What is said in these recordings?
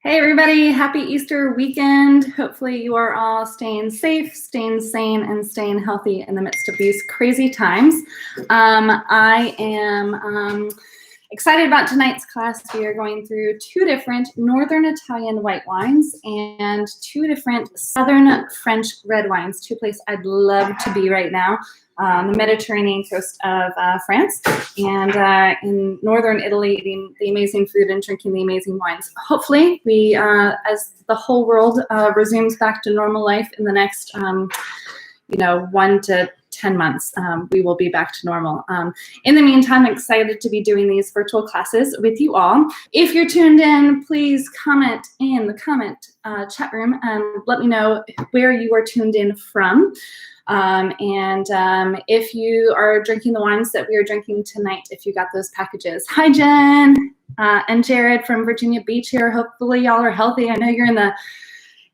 Hey everybody, happy Easter weekend. Hopefully you are all staying safe, staying sane, and staying healthy in the midst of these crazy times. I am excited about tonight's class. We are going through two different Northern Italian white wines and two different Southern French red wines, two places I'd love to be right now. The Mediterranean coast of France, and in northern Italy, eating the amazing food and drinking the amazing wines. Hopefully, we, as the whole world resumes back to normal life in the next, 1 to 10 months, we will be back to normal. In the meantime, I'm excited to be doing these virtual classes with you all. If you're tuned in, please comment in the comment chat room and let me know where you are tuned in from. If you are drinking the wines that we are drinking tonight, if you got those packages. Hi, Jen and Jared from Virginia Beach here. Hopefully y'all are healthy. I know you're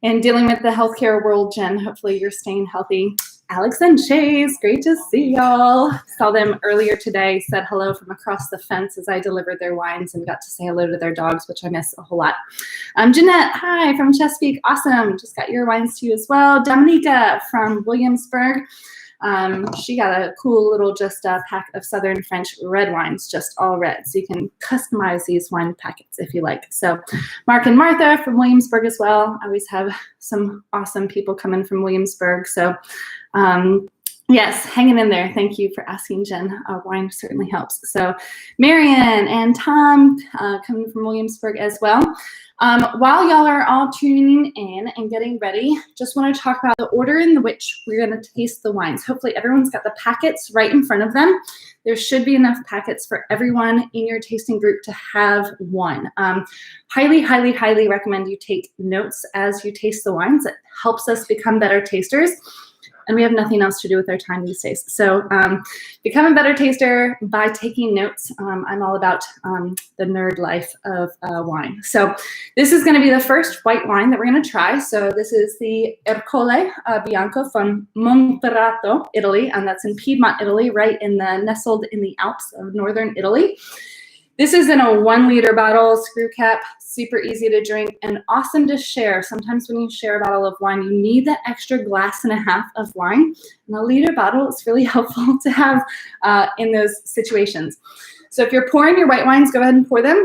in dealing with the healthcare world, Jen. Hopefully you're staying healthy. Alex and Chase, great to see y'all. Saw them earlier today, said hello from across the fence as I delivered their wines and got to say hello to their dogs, which I miss a whole lot. Jeanette, hi, from Chesapeake, awesome. Just got your wines to you as well. Dominica from Williamsburg. She got a cool little pack of Southern French red wines, just all red. So you can customize these wine packets if you like. So Mark and Martha from Williamsburg as well. I always have some awesome people coming from Williamsburg. So yes, hanging in there. Thank you for asking, Jen. Wine certainly helps. So Marion and Tom coming from Williamsburg as well. While y'all are all tuning in and getting ready, just want to talk about the order in which we're going to taste the wines. Hopefully everyone's got the packets right in front of them. There should be enough packets for everyone in your tasting group to have one. Highly, highly, highly recommend you take notes as you taste the wines. It helps us become better tasters. And we have nothing else to do with our time these days. So become a better taster by taking notes. I'm all about the nerd life of wine. So this is going to be the first white wine that we're going to try. So this is the Ercole Bianco from Monferrato, Italy, and that's in Piedmont, Italy, nestled in the Alps of northern Italy. This is in a 1 liter bottle, screw cap, super easy to drink and awesome to share. Sometimes when you share a bottle of wine, you need that extra glass and a half of wine. And a liter bottle is really helpful to have in those situations. So if you're pouring your white wines, go ahead and pour them.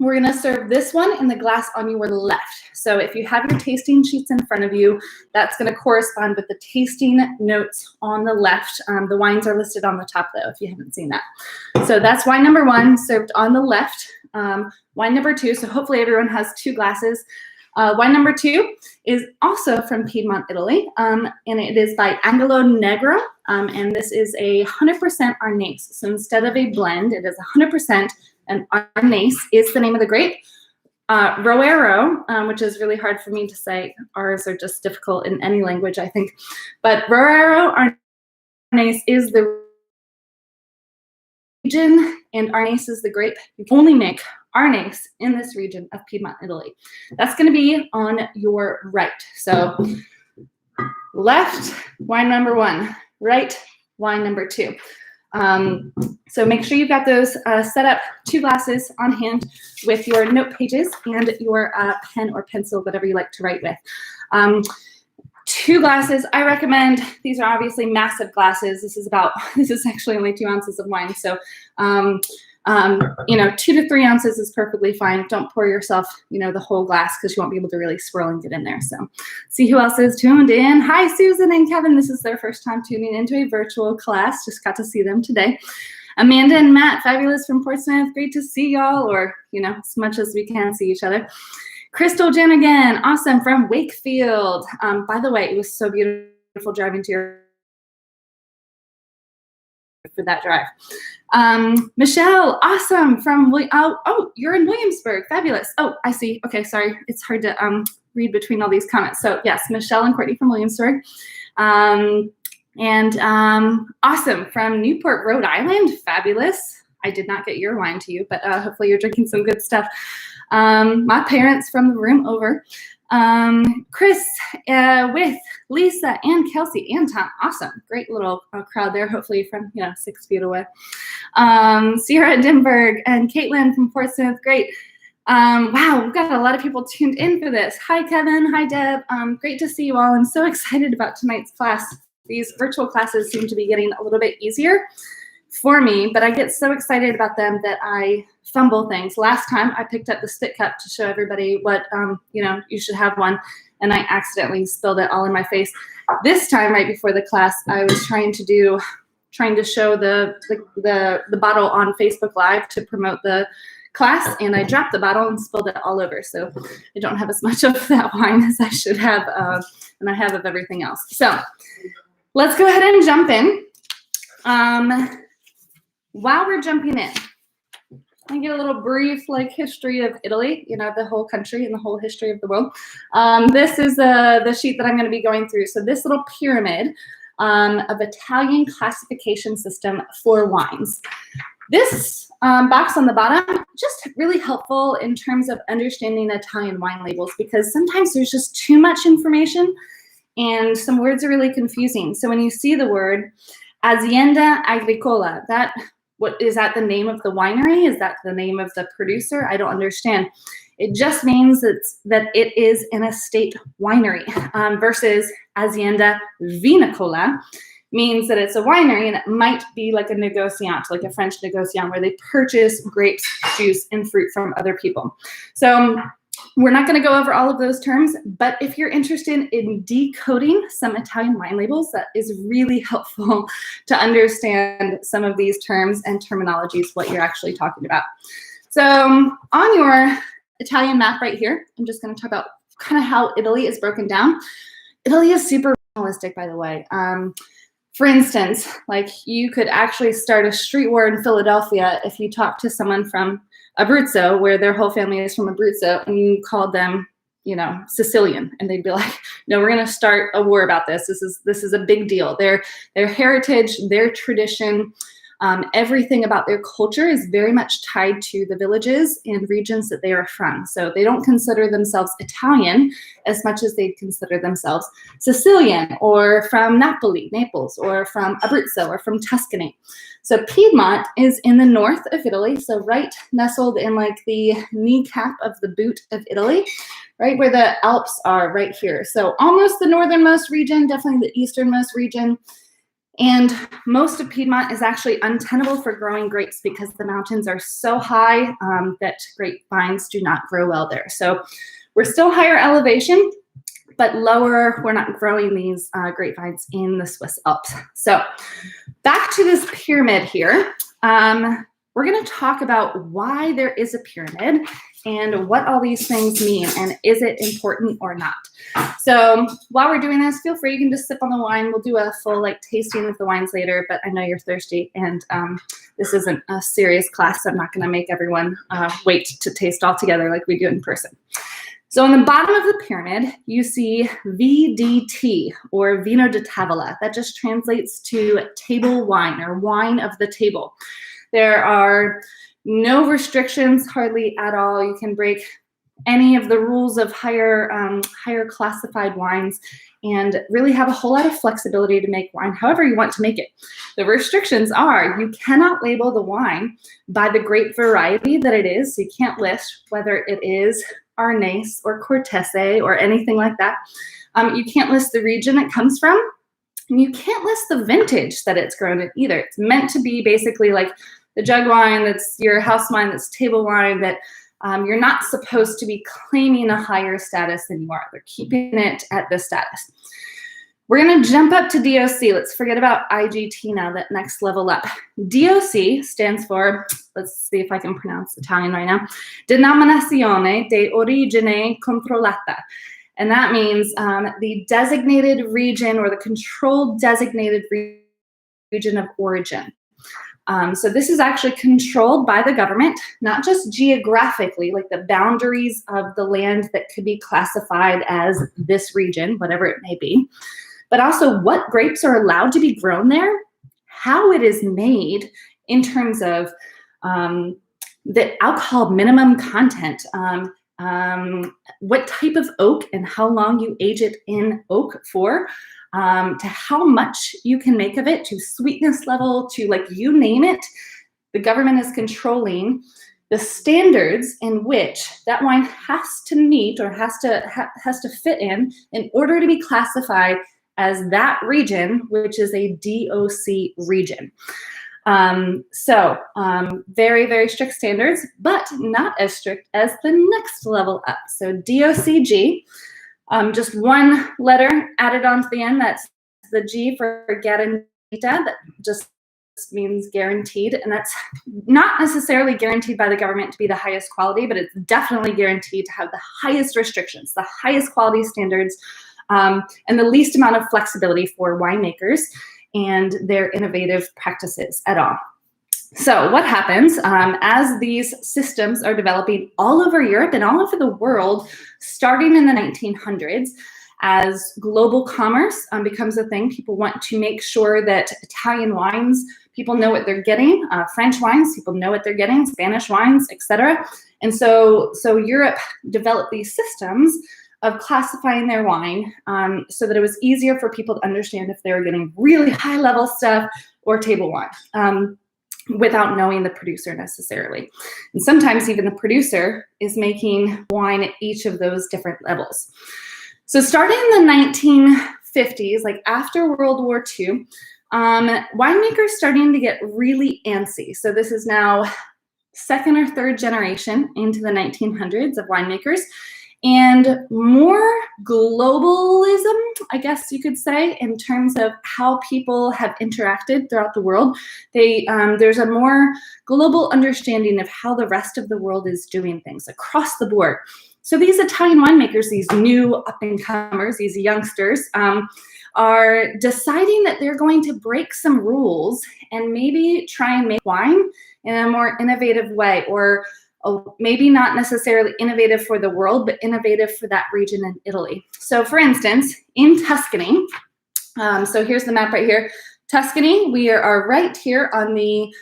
We're gonna serve this one in the glass on your left. So if you have your tasting sheets in front of you, that's gonna correspond with the tasting notes on the left. The wines are listed on the top though, if you haven't seen that. So that's wine number 1 served on the left. Wine number 2, so hopefully everyone has 2 glasses. Wine number 2 is also from Piedmont, Italy, and it is by Angelo Negro, and this is a 100% Arnaise. So instead of a blend, it is 100%, and Arnaise is the name of the grape. Roero, which is really hard for me to say. R's are just difficult in any language, I think. But Roero Arnaise is the region, and Arnaise is the grape. You can only make Arnaise in this region of Piedmont, Italy. That's going to be on your right. So left, wine number 1. Right, wine number 2. So make sure you've got those set up, 2 glasses on hand with your note pages and your pen or pencil, whatever you like to write with. 2 glasses, I recommend. These are obviously massive glasses. This is actually only 2 ounces of wine. So, 2 to 3 ounces is perfectly fine. Don't pour yourself, the whole glass because you won't be able to really swirl and get in there. So see who else is tuned in. Hi, Susan and Kevin. This is their first time tuning into a virtual class. Just got to see them today. Amanda and Matt, fabulous from Portsmouth. Great to see y'all, or, as much as we can see each other. Crystal Jen again, awesome, from Wakefield. By the way, it was so beautiful driving to your for that drive. Michelle, awesome, from you're in Williamsburg, fabulous. Oh, I see. Okay, sorry, it's hard to read between all these comments. So yes, Michelle and Courtney from Williamsburg. Awesome, from Newport, Rhode Island, fabulous. I did not get your wine to you, but hopefully you're drinking some good stuff. My parents from the room over. Chris with Lisa and Kelsey and Tom. Awesome. Great little crowd there, hopefully from 6 feet away. Sierra Dimberg and Caitlin from Portsmouth. Great. Wow, we've got a lot of people tuned in for this. Hi, Kevin. Hi, Deb. Great to see you all. I'm so excited about tonight's class. These virtual classes seem to be getting a little bit easier for me, but I get so excited about them that I fumble things. Last time I picked up the spit cup to show everybody what, you should have one, and I accidentally spilled it all in my face. This time, right before the class, I was trying to show the bottle on Facebook Live to promote the class, and I dropped the bottle and spilled it all over. So I don't have as much of that wine as I should have, and I have of everything else. So let's go ahead and jump in. While we're jumping in, let me get a little brief history of Italy, the whole country and the whole history of the world. This is the sheet that I'm going to be going through. So this little pyramid of Italian classification system for wines. This box on the bottom, just really helpful in terms of understanding Italian wine labels, because sometimes there's just too much information and some words are really confusing. So when you see the word Azienda Agricola, is that the name of the winery? Is that the name of the producer? I don't understand. It just means that it is an estate winery versus Azienda Vinicola means that it's a winery, and it might be like a negociant, like a French negociant, where they purchase grapes, juice, and fruit from other people. So we're not going to go over all of those terms, but if you're interested in decoding some Italian wine labels, that is really helpful to understand some of these terms and terminologies, what you're actually talking about. So on your Italian map right here, I'm just going to talk about kind of how Italy is broken down. Italy is super regionalistic, by the way. For instance, you could actually start a street war in Philadelphia if you talk to someone from Abruzzo, where their whole family is from Abruzzo, and you called them, Sicilian, and they'd be like, no, we're going to start a war about this. This is a big deal. Their heritage, their tradition, everything about their culture is very much tied to the villages and regions that they are from. So they don't consider themselves Italian as much as they consider themselves Sicilian, or from Naples, or from Abruzzo, or from Tuscany. So Piedmont is in the north of Italy, so right nestled in the kneecap of the boot of Italy, right where the Alps are, right here. So almost the northernmost region, definitely the easternmost region. And most of Piedmont is actually untenable for growing grapes because the mountains are so high that grapevines do not grow well there. So we're still higher elevation, but lower, we're not growing these grapevines in the Swiss Alps. So back to this pyramid here. We're going to talk about why there is a pyramid and what all these things mean, and is it important or not. So while we're doing this, feel free, you can just sip on the wine. We'll do a full tasting of the wines later, but I know you're thirsty, and this isn't a serious class, so I'm not going to make everyone wait to taste all together like we do in person. So on the bottom of the pyramid, you see VDT, or Vino da Tavola. That just translates to table wine, or wine of the table. There are no restrictions, hardly at all. You can break any of the rules of higher classified wines and really have a whole lot of flexibility to make wine however you want to make it. The restrictions are you cannot label the wine by the grape variety that it is. So you can't list whether it is Arnese or Cortese or anything like that. You can't list the region it comes from. And you can't list the vintage that it's grown in either. It's meant to be basically like the jug wine that's your house wine, that's table wine, that you're not supposed to be claiming a higher status than you are. They're keeping it at this status. We're going to jump up to DOC. Let's forget about IGT now, that next level up. DOC stands for, let's see if I can pronounce Italian right now, Denominazione di Origine Controllata. And that means the designated region, or the controlled designated region of origin. So this is actually controlled by the government, not just geographically, like the boundaries of the land that could be classified as this region, whatever it may be, but also what grapes are allowed to be grown there, how it is made in terms of the alcohol minimum content, what type of oak and how long you age it in oak for, to how much you can make of it, to sweetness level, to you name it. The government is controlling the standards in which that wine has to meet or has to fit in order to be classified as that region, which is a DOC region. Very, very strict standards, but not as strict as the next level up. So DOCG, just one letter added onto the end. That's the G for guarantita. That just means guaranteed, and that's not necessarily guaranteed by the government to be the highest quality, but it's definitely guaranteed to have the highest restrictions, the highest quality standards, and the least amount of flexibility for winemakers and their innovative practices at all. So what happens as these systems are developing all over Europe and all over the world, starting in the 1900s, as global commerce becomes a thing, people want to make sure that Italian wines, people know what they're getting, French wines, people know what they're getting, Spanish wines, etc. And so Europe developed these systems of classifying their wine so that it was easier for people to understand if they were getting really high level stuff or table wine without knowing the producer necessarily. And sometimes even the producer is making wine at each of those different levels. So starting in the 1950s, like after World War II, winemakers starting to get really antsy. So this is now second or third generation into the 1900s of winemakers. And more globalism, I guess you could say, in terms of how people have interacted throughout the world. There's a more global understanding of how the rest of the world is doing things across the board. So these Italian winemakers, these new up-and-comers, these youngsters, are deciding that they're going to break some rules and maybe try and make wine in a more innovative way, or maybe not necessarily innovative for the world, but innovative for that region in Italy. So for instance, in Tuscany, so here's the map right here. Tuscany, we are right here on the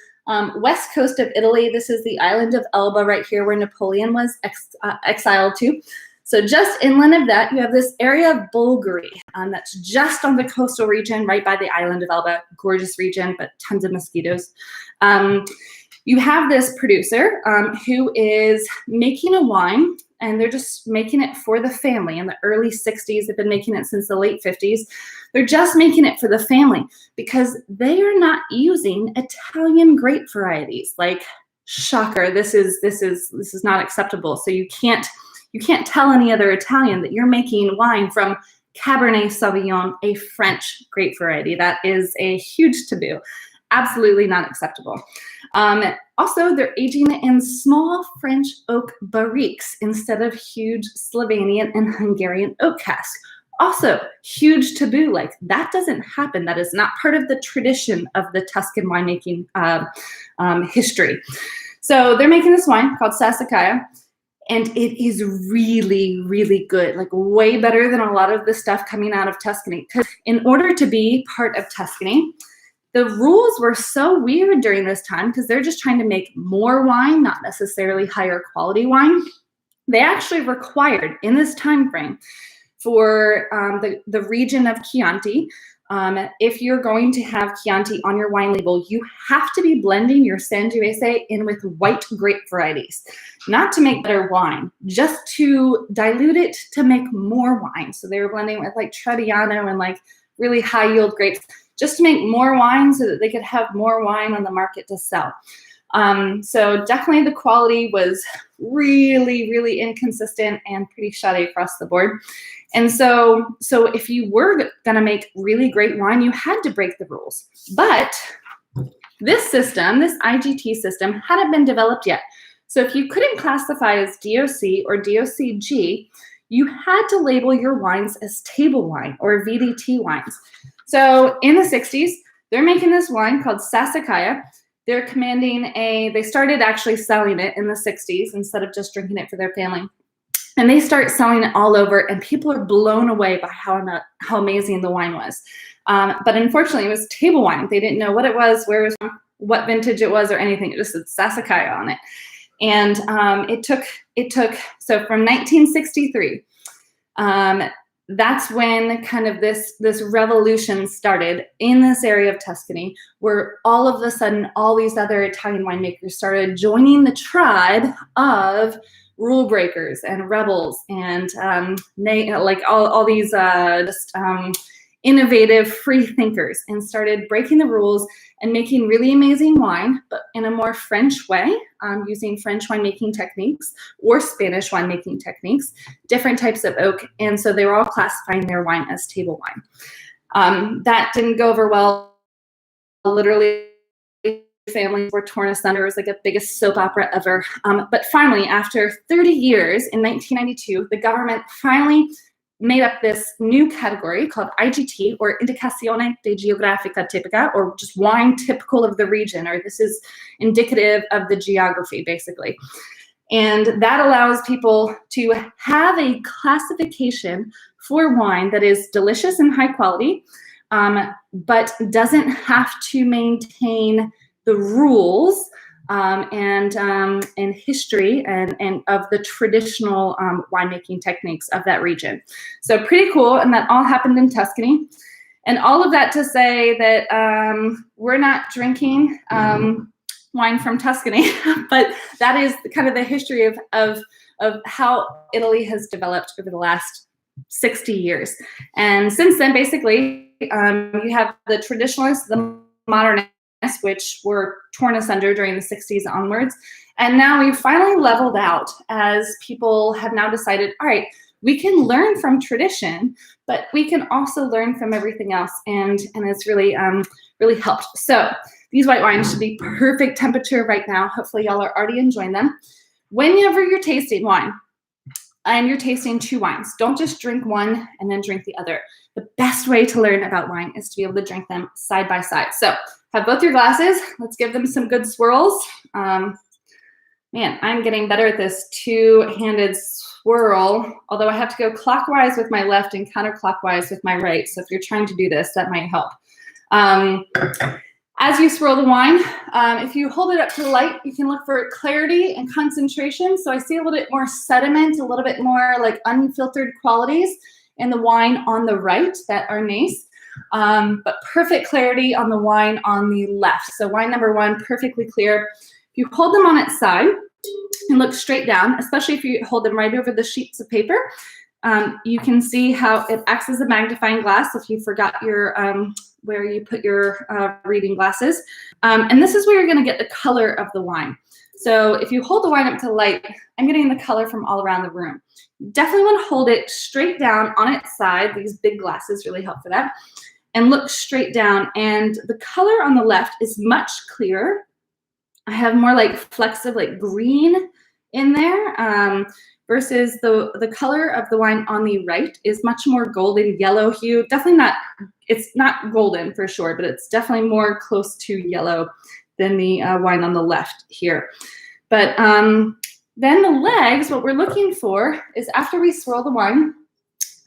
west coast of Italy. This is the island of Elba right here where Napoleon was exiled to. So just inland of that, you have this area of Bulgari that's just on the coastal region right by the island of Elba. Gorgeous region, but tons of mosquitoes. You have this producer who is making a wine, and they're just making it for the family. In the early 60s, they've been making it since the late 50s. They're just making it for the family because they are not using Italian grape varieties. Like, shocker, this is not acceptable. So you can't tell any other Italian that you're making wine from Cabernet Sauvignon, a French grape variety. That is a huge taboo. Absolutely not acceptable. Also, they're aging in small French oak barriques instead of huge Slovenian and Hungarian oak casks. Also, huge taboo. Like, that doesn't happen. That is not part of the tradition of the Tuscan winemaking history. So they're making this wine called Sassicaia, and it is really, really good, like way better than a lot of the stuff coming out of Tuscany. Because in order to be part of Tuscany, the rules were so weird during this time because they're just trying to make more wine, not necessarily higher quality wine. They actually required in this time frame for the region of Chianti, if you're going to have Chianti on your wine label, you have to be blending your Sangiovese in with white grape varieties, not to make better wine, just to dilute it to make more wine. So they were blending with like Trebbiano and like really high yield grapes, just to make more wine so that they could have more wine on the market to sell. So definitely the quality was really, really inconsistent and pretty shoddy across the board. And so if you were gonna make really great wine, you had to break the rules. But this system, this IGT system, hadn't been developed yet. So if you couldn't classify as DOC or DOCG, you had to label your wines as table wine or VDT wines. So in the 60s, they're making this wine called Sassicaia. They're commanding they started actually selling it in the 60s instead of just drinking it for their family. And they start selling it all over, and people are blown away by how amazing the wine was. But unfortunately, it was table wine. They didn't know what it was, where it was from, what vintage it was, or anything. It just said Sassicaia on it. And it took so from 1963 that's when kind of this revolution started in this area of Tuscany, where all of a sudden all these other Italian winemakers started joining the tribe of rule breakers and rebels and like all these innovative free thinkers, and started breaking the rules and making really amazing wine, but in a more French way, using French winemaking techniques or Spanish winemaking techniques, different types of oak. And so they were all classifying their wine as table wine. That didn't go over well. Literally, families were torn asunder. It was like the biggest soap opera ever. But finally, after 30 years, in 1992, the government finally made up this new category called IGT, or Indicazione di Geografica Tipica, or just wine typical of the region, or this is indicative of the geography, basically. And that allows people to have a classification for wine that is delicious and high quality, but doesn't have to maintain the rules and history and of the traditional winemaking techniques of that region. So pretty cool, and that all happened in Tuscany. And all of that to say that we're not drinking wine from Tuscany, but that is kind of the history of how Italy has developed over the last 60 years. And since then, basically, you have the traditionalists, the modernists, which were torn asunder during the 60s onwards. And now we've finally leveled out as people have now decided, all right, we can learn from tradition, but we can also learn from everything else. And it's really, really helped. So these white wines should be perfect temperature right now. Hopefully y'all are already enjoying them. Whenever you're tasting wine, and you're tasting two wines, don't just drink one and then drink the other. The best way to learn about wine is to be able to drink them side by side. So have both your glasses. Let's give them some good swirls. Man, I'm getting better at this two-handed swirl, although I have to go clockwise with my left and counterclockwise with my right. So if you're trying to do this, that might help. As you swirl the wine, if you hold it up to the light, you can look for clarity and concentration. So I see a little bit more sediment, a little bit more like unfiltered qualities in the wine on the right that are nice, but perfect clarity on the wine on the left. So wine number one, perfectly clear. If you hold them on its side and look straight down, especially if you hold them right over the sheets of paper, you can see how it acts as a magnifying glass if you forgot your where you put your reading glasses. And this is where you're gonna get the color of the wine. So if you hold the wine up to the light, I'm getting the color from all around the room. Definitely wanna hold it straight down on its side. These big glasses really help for that. And look straight down. And the color on the left is much clearer. I have more like flecks of like green in there. Versus the color of the wine on the right is much more golden yellow hue. Definitely not, it's not golden for sure, but it's definitely more close to yellow than the wine on the left here. But then the legs, what we're looking for is after we swirl the wine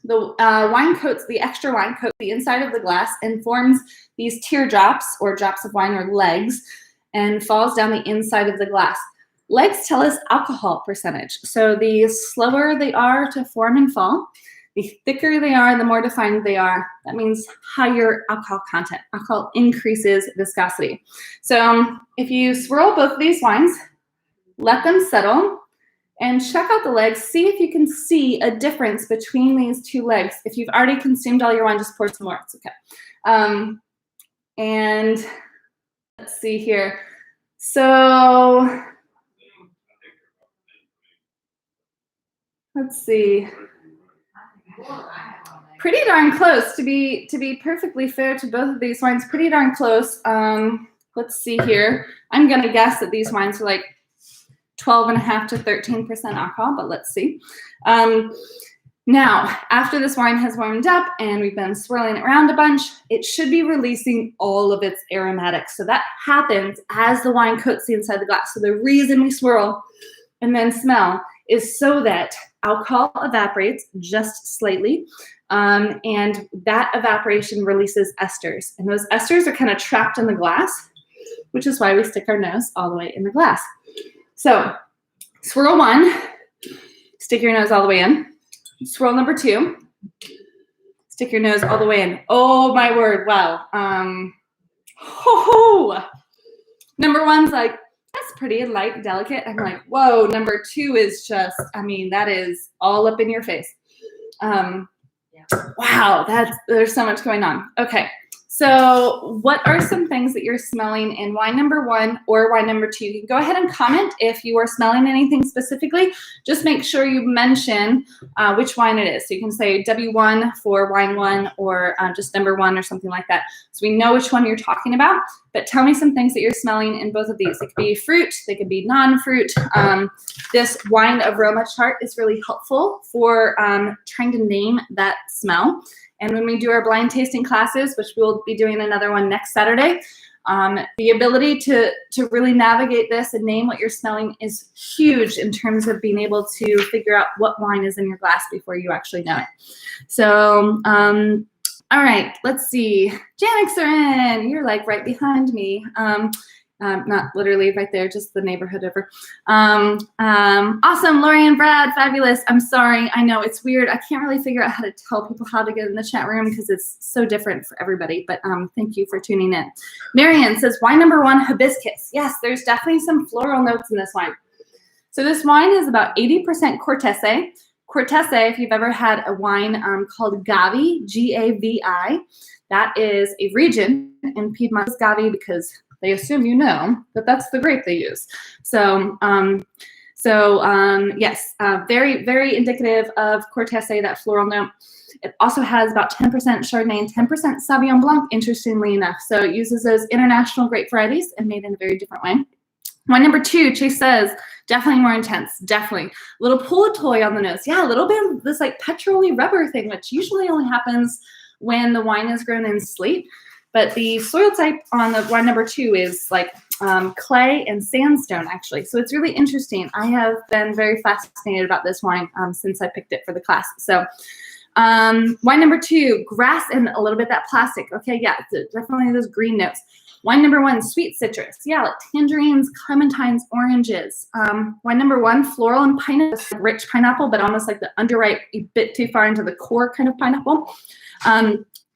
wine coats, the extra wine coats the inside of the glass and forms these teardrops or drops of wine or legs and falls down the inside of the glass. Legs tell us alcohol percentage. So the slower they are to form and fall, the thicker they are, the more defined they are. That means higher alcohol content. Alcohol increases viscosity. So if you swirl both of these wines, let them settle, and check out the legs. See if you can see a difference between these two legs. If you've already consumed all your wine, just pour some more. It's okay. And let's see here. So let's see. Pretty darn close, to be perfectly fair to both of these wines. Pretty darn close. Let's see here. I'm gonna guess that these wines are like 12.5 to 13% alcohol, but let's see. Now, after this wine has warmed up and we've been swirling it around a bunch, it should be releasing all of its aromatics. So that happens as the wine coats the inside of the glass. So the reason we swirl and then smell is so that alcohol evaporates just slightly, and that evaporation releases esters. And those esters are kind of trapped in the glass, which is why we stick our nose all the way in the glass. So swirl one, stick your nose all the way in. Swirl number two, Stick your nose all the way in. Oh my word, wow. Number one's like, that's pretty light, delicate. I'm like, whoa. Number two is just, I mean, that is all up in your face. Wow, there's so much going on. Okay, so what are some things that you're smelling in wine number one or wine number two? You can go ahead and comment if you are smelling anything specifically. Just make sure you mention which wine it is. So you can say W1 for wine one or just number one or something like that. So we know which one you're talking about. But tell me some things that you're smelling in both of these. It could be fruit, they could be non-fruit. This wine aroma chart is really helpful for trying to name that smell. And when we do our blind tasting classes, which we'll be doing another one next Saturday, the ability to really navigate this and name what you're smelling is huge in terms of being able to figure out what wine is in your glass before you actually know it. So, all right, let's see. Janix are in. You're like right behind me. Not literally right there, just the neighborhood over. Awesome, Lori and Brad, fabulous. I'm sorry, I know it's weird. I can't really figure out how to tell people how to get in the chat room because it's so different for everybody, but thank you for tuning in. Marianne says, wine number one, hibiscus. Yes, there's definitely some floral notes in this wine. So this wine is about 80% Cortese. Cortese, if you've ever had a wine called Gavi, G-A-V-I, that is a region in Piedmont. It's Gavi because they assume you know that that's the grape they use. So, yes, very, very indicative of Cortese, that floral note. It also has about 10% Chardonnay and 10% Sauvignon Blanc, interestingly enough. So it uses those international grape varieties and made in a very different way. Wine number two, Chase says, definitely more intense, definitely. A little Pouilly on the nose. Yeah, a little bit of this like petrol-y rubber thing, which usually only happens when the wine is grown in slate. But the soil type on the wine number two is like clay and sandstone, actually. So it's really interesting. I have been very fascinated about this wine since I picked it for the class. So wine number two, grass and a little bit that plastic. Okay, yeah, definitely those green notes. Wine number one, sweet citrus. Yeah, like tangerines, clementines, oranges. Wine number one, floral and pineapple, rich pineapple, but almost like the underripe, a bit too far into the core kind of pineapple.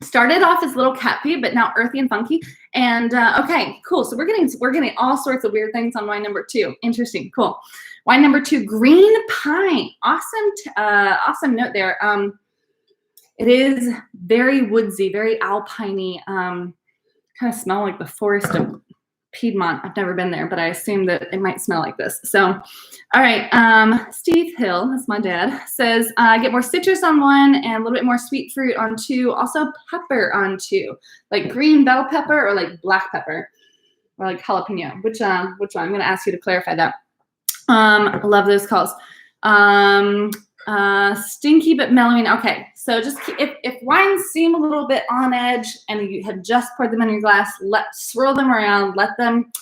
Started off as little cat pee, but now earthy and funky. And okay, cool. So we're getting all sorts of weird things on wine number two. Interesting, cool. Wine number two, green pine. Awesome, awesome note there. It is very woodsy, very alpine-y. Kind of smell like the forest of Piedmont. I've never been there, but I assume that it might smell like this. So, all right. Steve Hill, that's my dad, says, get more citrus on one and a little bit more sweet fruit on two. Also pepper on two, like green bell pepper or like black pepper or like jalapeno. Which one? I'm going to ask you to clarify that. I love those calls. Stinky but mellowing. Okay, so just if wines seem a little bit on edge and you had just poured them in your glass, swirl them around, let them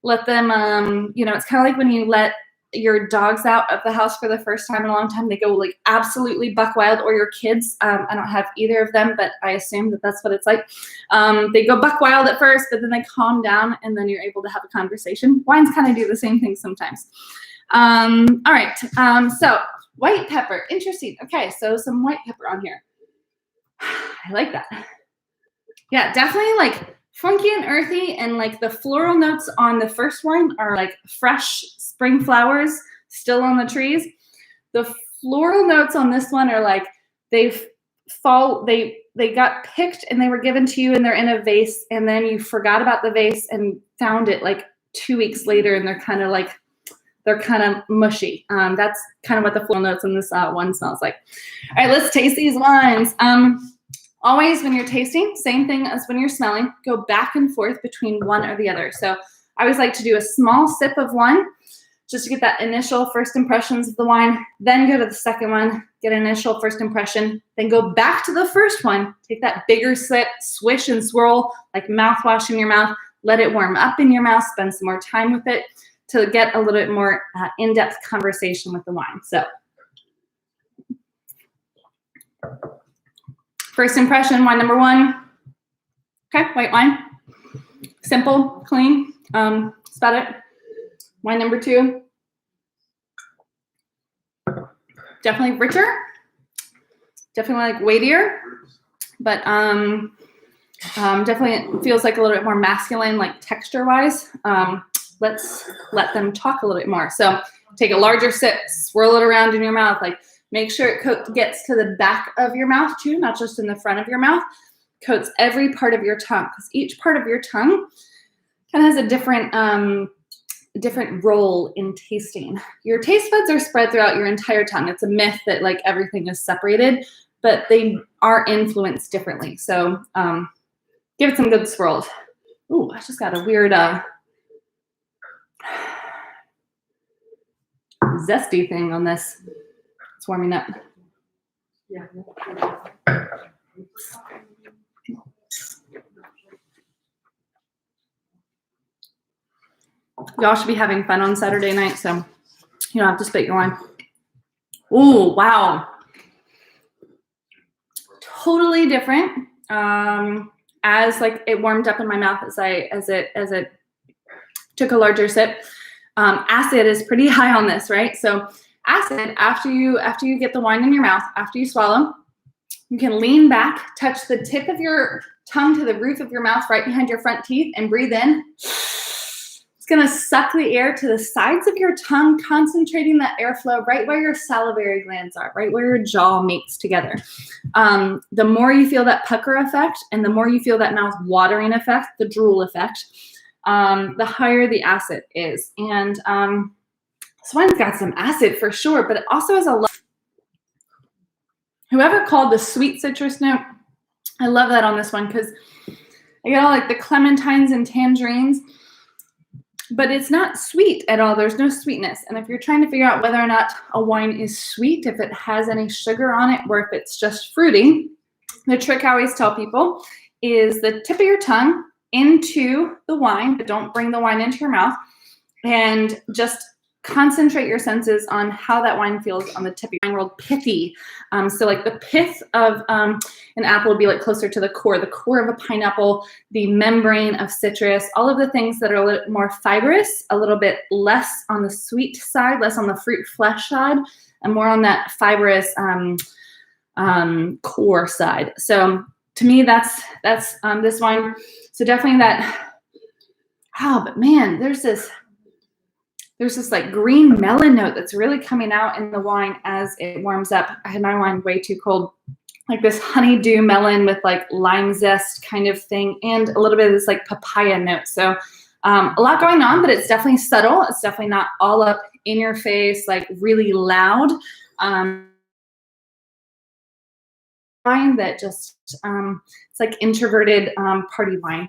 you know, it's kind of like when you let your dogs out of the house for the first time in a long time, they go like absolutely buck wild, or your kids. I don't have either of them, but I assume that that's what it's like. They go buck wild at first, but then they calm down and then you're able to have a conversation. Wines kind of do the same thing sometimes. All right, so white pepper, interesting. Okay, so some white pepper on here. I like that. Yeah, definitely like funky and earthy, and like the floral notes on the first one are like fresh spring flowers still on the trees. The floral notes on this one are like they got picked and they were given to you and they're in a vase, and then you forgot about the vase and found it like 2 weeks later, and they're kind of mushy. That's kind of what the floral notes on this one smells like. All right, let's taste these wines. Always when you're tasting, same thing as when you're smelling, go back and forth between one or the other. So I always like to do a small sip of one just to get that initial first impressions of the wine, then go to the second one, get an initial first impression, then go back to the first one, take that bigger sip, swish and swirl like mouthwash in your mouth, let it warm up in your mouth, spend some more time with it to get a little bit more in-depth conversation with the wine. So first impression, wine number one. Okay, white wine. Simple, clean. That's about it. Wine number two. Definitely richer. Definitely like weightier. but definitely feels like a little bit more masculine, like texture-wise. Let's let them talk a little bit more. So take a larger sip, swirl it around in your mouth, like make sure it gets to the back of your mouth too, not just in the front of your mouth. Coats every part of your tongue, because each part of your tongue kind of has a different role in tasting. Your taste buds are spread throughout your entire tongue. It's a myth that like everything is separated, but they are influenced differently. So give it some good swirls. Ooh, I just got a weird zesty thing on this. It's warming up. Yeah. Y'all should be having fun on Saturday night, so you don't have to spit your wine. Ooh, wow. Totally different. As like it warmed up in my mouth as it took a larger sip. Acid is pretty high on this, right? So acid, after you get the wine in your mouth, after you swallow, you can lean back, touch the tip of your tongue to the roof of your mouth right behind your front teeth and breathe in. It's gonna suck the air to the sides of your tongue, concentrating that airflow right where your salivary glands are, right where your jaw mates together. The more you feel that pucker effect and the more you feel that mouth watering effect, the drool effect, the higher the acid is. And this wine's got some acid for sure, but it also has a lot. Whoever called the sweet citrus note, I love that on this one because I get all like the clementines and tangerines, but it's not sweet at all. There's no sweetness. And if you're trying to figure out whether or not a wine is sweet, if it has any sugar on it, or if it's just fruity, the trick I always tell people is the tip of your tongue into the wine, but don't bring the wine into your mouth, and just concentrate your senses on how that wine feels on the tip of your wine. Pithy. So like the pith of an apple would be like closer to the core of a pineapple, the membrane of citrus, all of the things that are a little more fibrous, a little bit less on the sweet side, less on the fruit flesh side, and more on that fibrous core side. So to me, that's this wine. So definitely that. Oh, but man, there's this like green melon note that's really coming out in the wine as it warms up. I had my wine way too cold. Like this honeydew melon with like lime zest kind of thing, and a little bit of this like papaya note. So a lot going on, but it's definitely subtle. It's definitely not all up in your face, like really loud. Wine that just, it's like introverted party wine.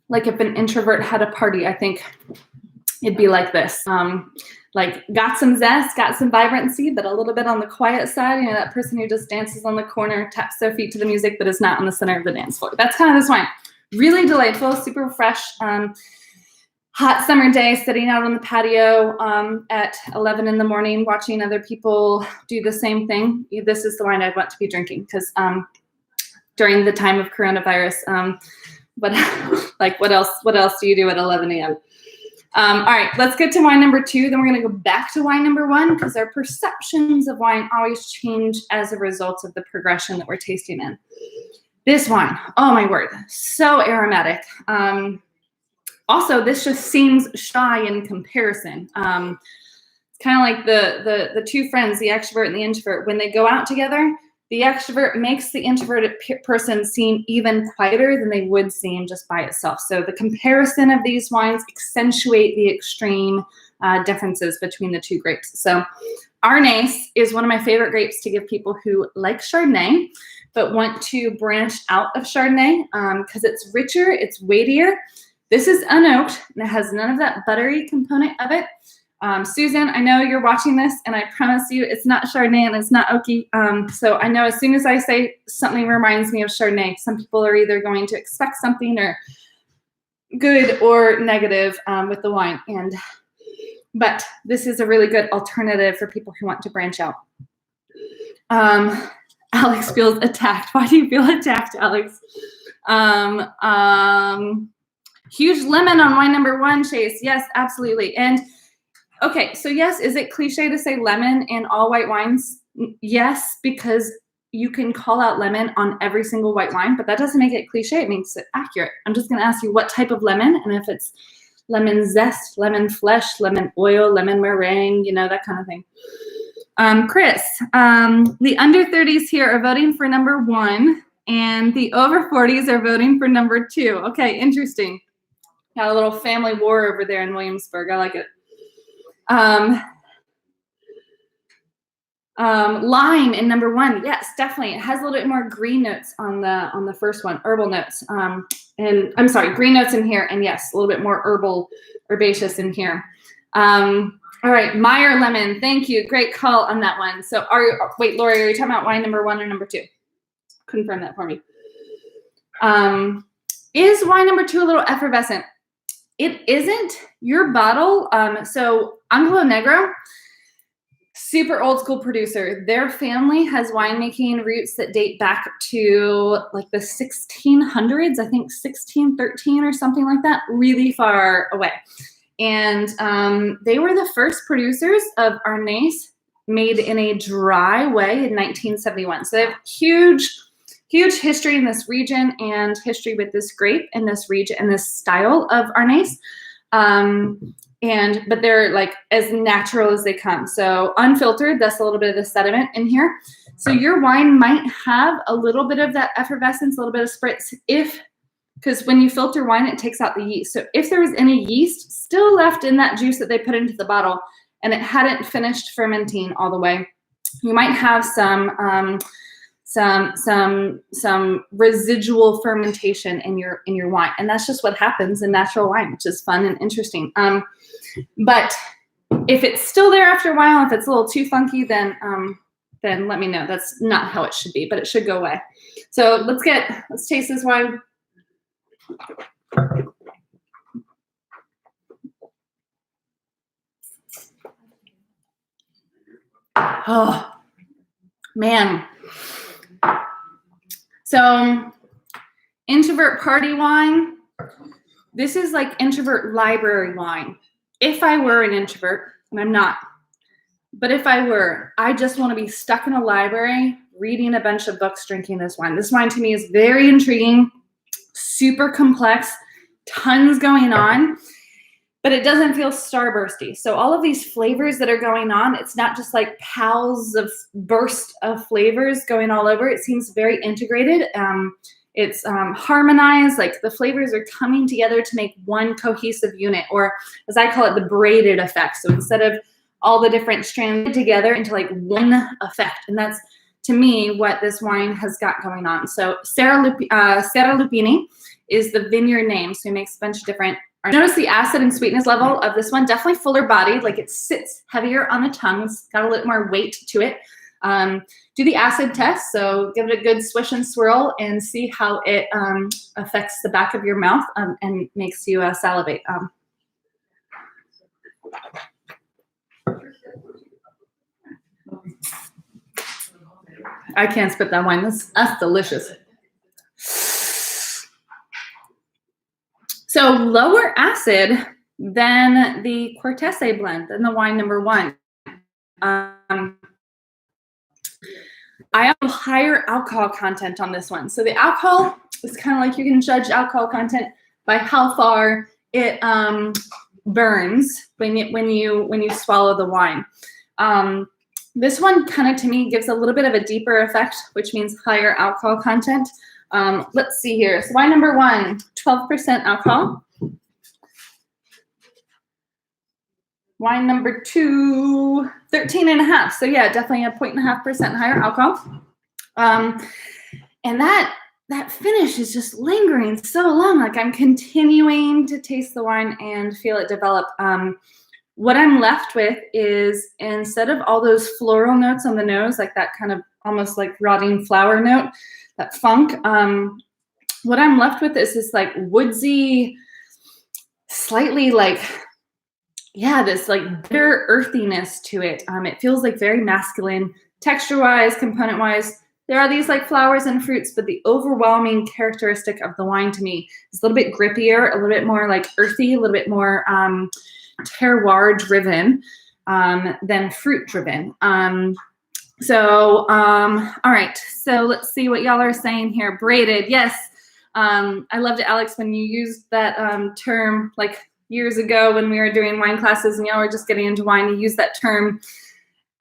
Like if an introvert had a party, I think it'd be like this. Like got some zest, got some vibrancy, but a little bit on the quiet side. You know, that person who just dances on the corner, taps their feet to the music, but is not on the center of the dance floor. That's kind of this wine. Really delightful, super fresh. Hot summer day, sitting out on the patio at 11 in the morning, watching other people do the same thing. This is the wine I'd want to be drinking because during the time of coronavirus, but like what else do you do at 11 a.m.? All right, let's get to wine number 2. Then we're going to go back to wine number 1 because our perceptions of wine always change as a result of the progression that we're tasting in. This wine, oh my word, so aromatic. Also, this just seems shy in comparison. It's kind of like the two friends, the extrovert and the introvert. When they go out together, the extrovert makes the introverted person seem even quieter than they would seem just by itself. So the comparison of these wines accentuate the extreme differences between the two grapes. So Arnace is one of my favorite grapes to give people who like Chardonnay, but want to branch out of Chardonnay because it's richer, it's weightier. This is unoaked and it has none of that buttery component of it. Susan, I know you're watching this, and I promise you it's not Chardonnay and it's not oaky. So I know as soon as I say something reminds me of Chardonnay, some people are either going to expect something or good or negative with the wine. But this is a really good alternative for people who want to branch out. Alex feels attacked. Why do you feel attacked, Alex? Huge lemon on wine number 1, Chase. Yes, absolutely. And okay, so yes, is it cliche to say lemon in all white wines? Yes, because you can call out lemon on every single white wine, but that doesn't make it cliche. It makes it accurate. I'm just going to ask you what type of lemon, and if it's lemon zest, lemon flesh, lemon oil, lemon meringue, you know, that kind of thing. Chris, the under 30s here are voting for number 1, and the over 40s are voting for number 2. Okay, interesting. Got a little family war over there in Williamsburg. I like it. Lime in number 1, yes, definitely. It has a little bit more green notes on the first one, herbal notes. And I'm sorry, green notes in here, and yes, a little bit more herbaceous in here. All right, Meyer lemon, thank you. Great call on that one. So wait, Lori, are you talking about wine number 1 or number 2? Confirm that for me. Is wine number 2 a little effervescent? It isn't. Your bottle, so Anglo Negro, super old school producer. Their family has winemaking roots that date back to like the 1600s, I think 1613 or something like that, really far away. And they were the first producers of Arnase made in a dry way in 1971. So they have huge history in this region and history with this grape in this region and this style of Arnase. But they're like as natural as they come. So unfiltered, that's a little bit of the sediment in here. So your wine might have a little bit of that effervescence, a little bit of spritz, because when you filter wine, it takes out the yeast. So if there was any yeast still left in that juice that they put into the bottle and it hadn't finished fermenting all the way, you might have some residual fermentation in your wine, and that's just what happens in natural wine, which is fun and interesting. But if it's still there after a while, if it's a little too funky, then let me know. That's not how it should be, but it should go away. So let's taste this wine. Oh man. So introvert party wine, this is like introvert library wine. If I were an introvert, and I'm not, but if I were, I just want to be stuck in a library, reading a bunch of books, drinking this wine. This wine to me is very intriguing, super complex, tons going on, but it doesn't feel starbursty. So all of these flavors that are going on, it's not just like pals of burst of flavors going all over. It seems very integrated. It's harmonized, like the flavors are coming together to make one cohesive unit, or as I call it, the braided effect. So instead of all the different strands together into like one effect. And that's, to me, what this wine has got going on. So Serra Lupini is the vineyard name. So it makes a bunch of different. Notice the acid and sweetness level of this one, definitely fuller bodied, like it sits heavier on the tongue. It's got a little more weight to it. Do the acid test, so give it a good swish and swirl and see how it affects the back of your mouth and makes you salivate. I can't spit that wine. That's delicious. So lower acid than the Cortese blend, than the wine number 1. I have higher alcohol content on this one. So the alcohol is kind of like you can judge alcohol content by how far it burns when you swallow the wine. This one kind of, to me, gives a little bit of a deeper effect, which means higher alcohol content. Let's see here. So wine number 1, 12% alcohol. Wine number 2, 13.5. So yeah, definitely a 0.5% higher alcohol. And that finish is just lingering so long. Like I'm continuing to taste the wine and feel it develop. What I'm left with is, instead of all those floral notes on the nose, like that kind of almost like rotting flower note, that funk, what I'm left with is this like woodsy, slightly like, yeah, this like bitter earthiness to it. It feels like very masculine, texture-wise, component-wise. There are these like flowers and fruits, but the overwhelming characteristic of the wine to me is a little bit grippier, a little bit more like earthy, a little bit more terroir-driven than fruit-driven. So, all right. So let's see what y'all are saying here. Braided, yes. I loved it, Alex, when you used that term like years ago when we were doing wine classes and y'all were just getting into wine. You used that term,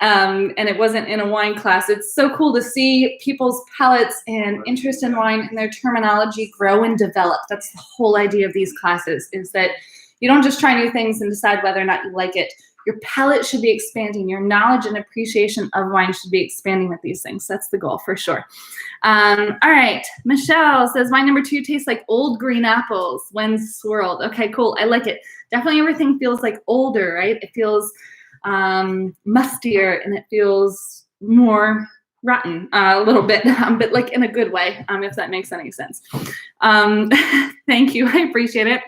and it wasn't in a wine class. It's so cool to see people's palates and interest in wine and their terminology grow and develop. That's the whole idea of these classes, is that you don't just try new things and decide whether or not you like it. Your palate should be expanding. Your knowledge and appreciation of wine should be expanding with these things. That's the goal for sure. All right. Michelle says, wine number 2 tastes like old green apples when swirled. Okay, cool. I like it. Definitely everything feels like older, right? It feels mustier and it feels more rotten a little bit, but like in a good way, if that makes any sense. Thank you. I appreciate it.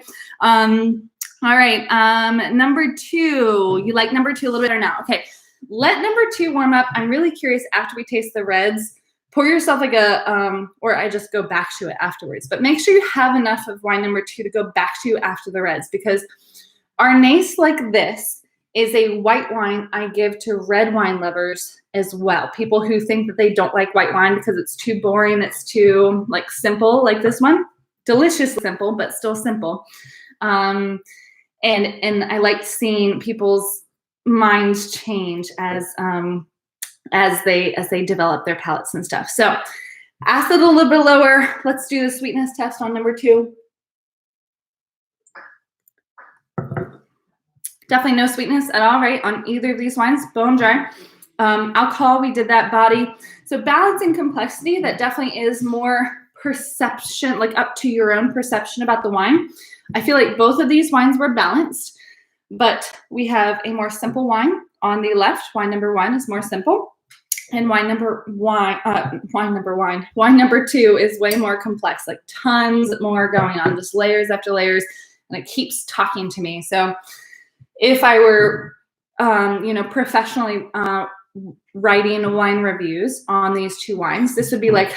All right, number 2. You like number 2 a little bit or not? Okay, let number 2 warm up. I'm really curious after we taste the reds, pour yourself like a, or I just go back to it afterwards, but make sure you have enough of wine number 2 to go back to after the reds, because Arnaise like this is a white wine I give to red wine lovers as well. People who think that they don't like white wine because it's too boring, it's too like simple, like this one. Delicious simple, but still simple. And I like seeing people's minds change as they develop their palates and stuff. So acid a little bit lower. Let's do the sweetness test on number 2. Definitely no sweetness at all, right, on either of these wines, bone dry. Alcohol, we did that body. So balance and complexity, that definitely is more perception, like up to your own perception about the wine. I feel like both of these wines were balanced, but we have a more simple wine on the left. Wine number 1 is more simple, and wine number 2 is way more complex, like tons more going on, just layers after layers, and it keeps talking to me. So if I were, professionally writing wine reviews on these 2 wines, this would be like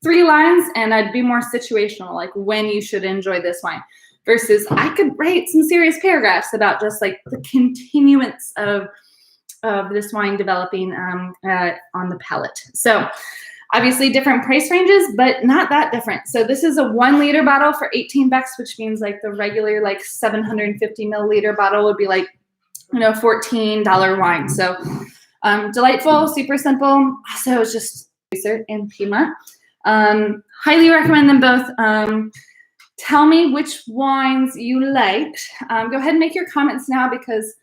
3 lines, and I'd be more situational, like when you should enjoy this wine. Versus I could write some serious paragraphs about just like the continuance of this wine developing on the palate. So obviously different price ranges, but not that different. So this is a 1 liter bottle for $18, which means like the regular like 750 milliliter bottle would be like, $14 wine. So delightful, super simple. Also, it's just in Piedmont. Highly recommend them both. Tell me which wines you liked. Go ahead and make your comments now, because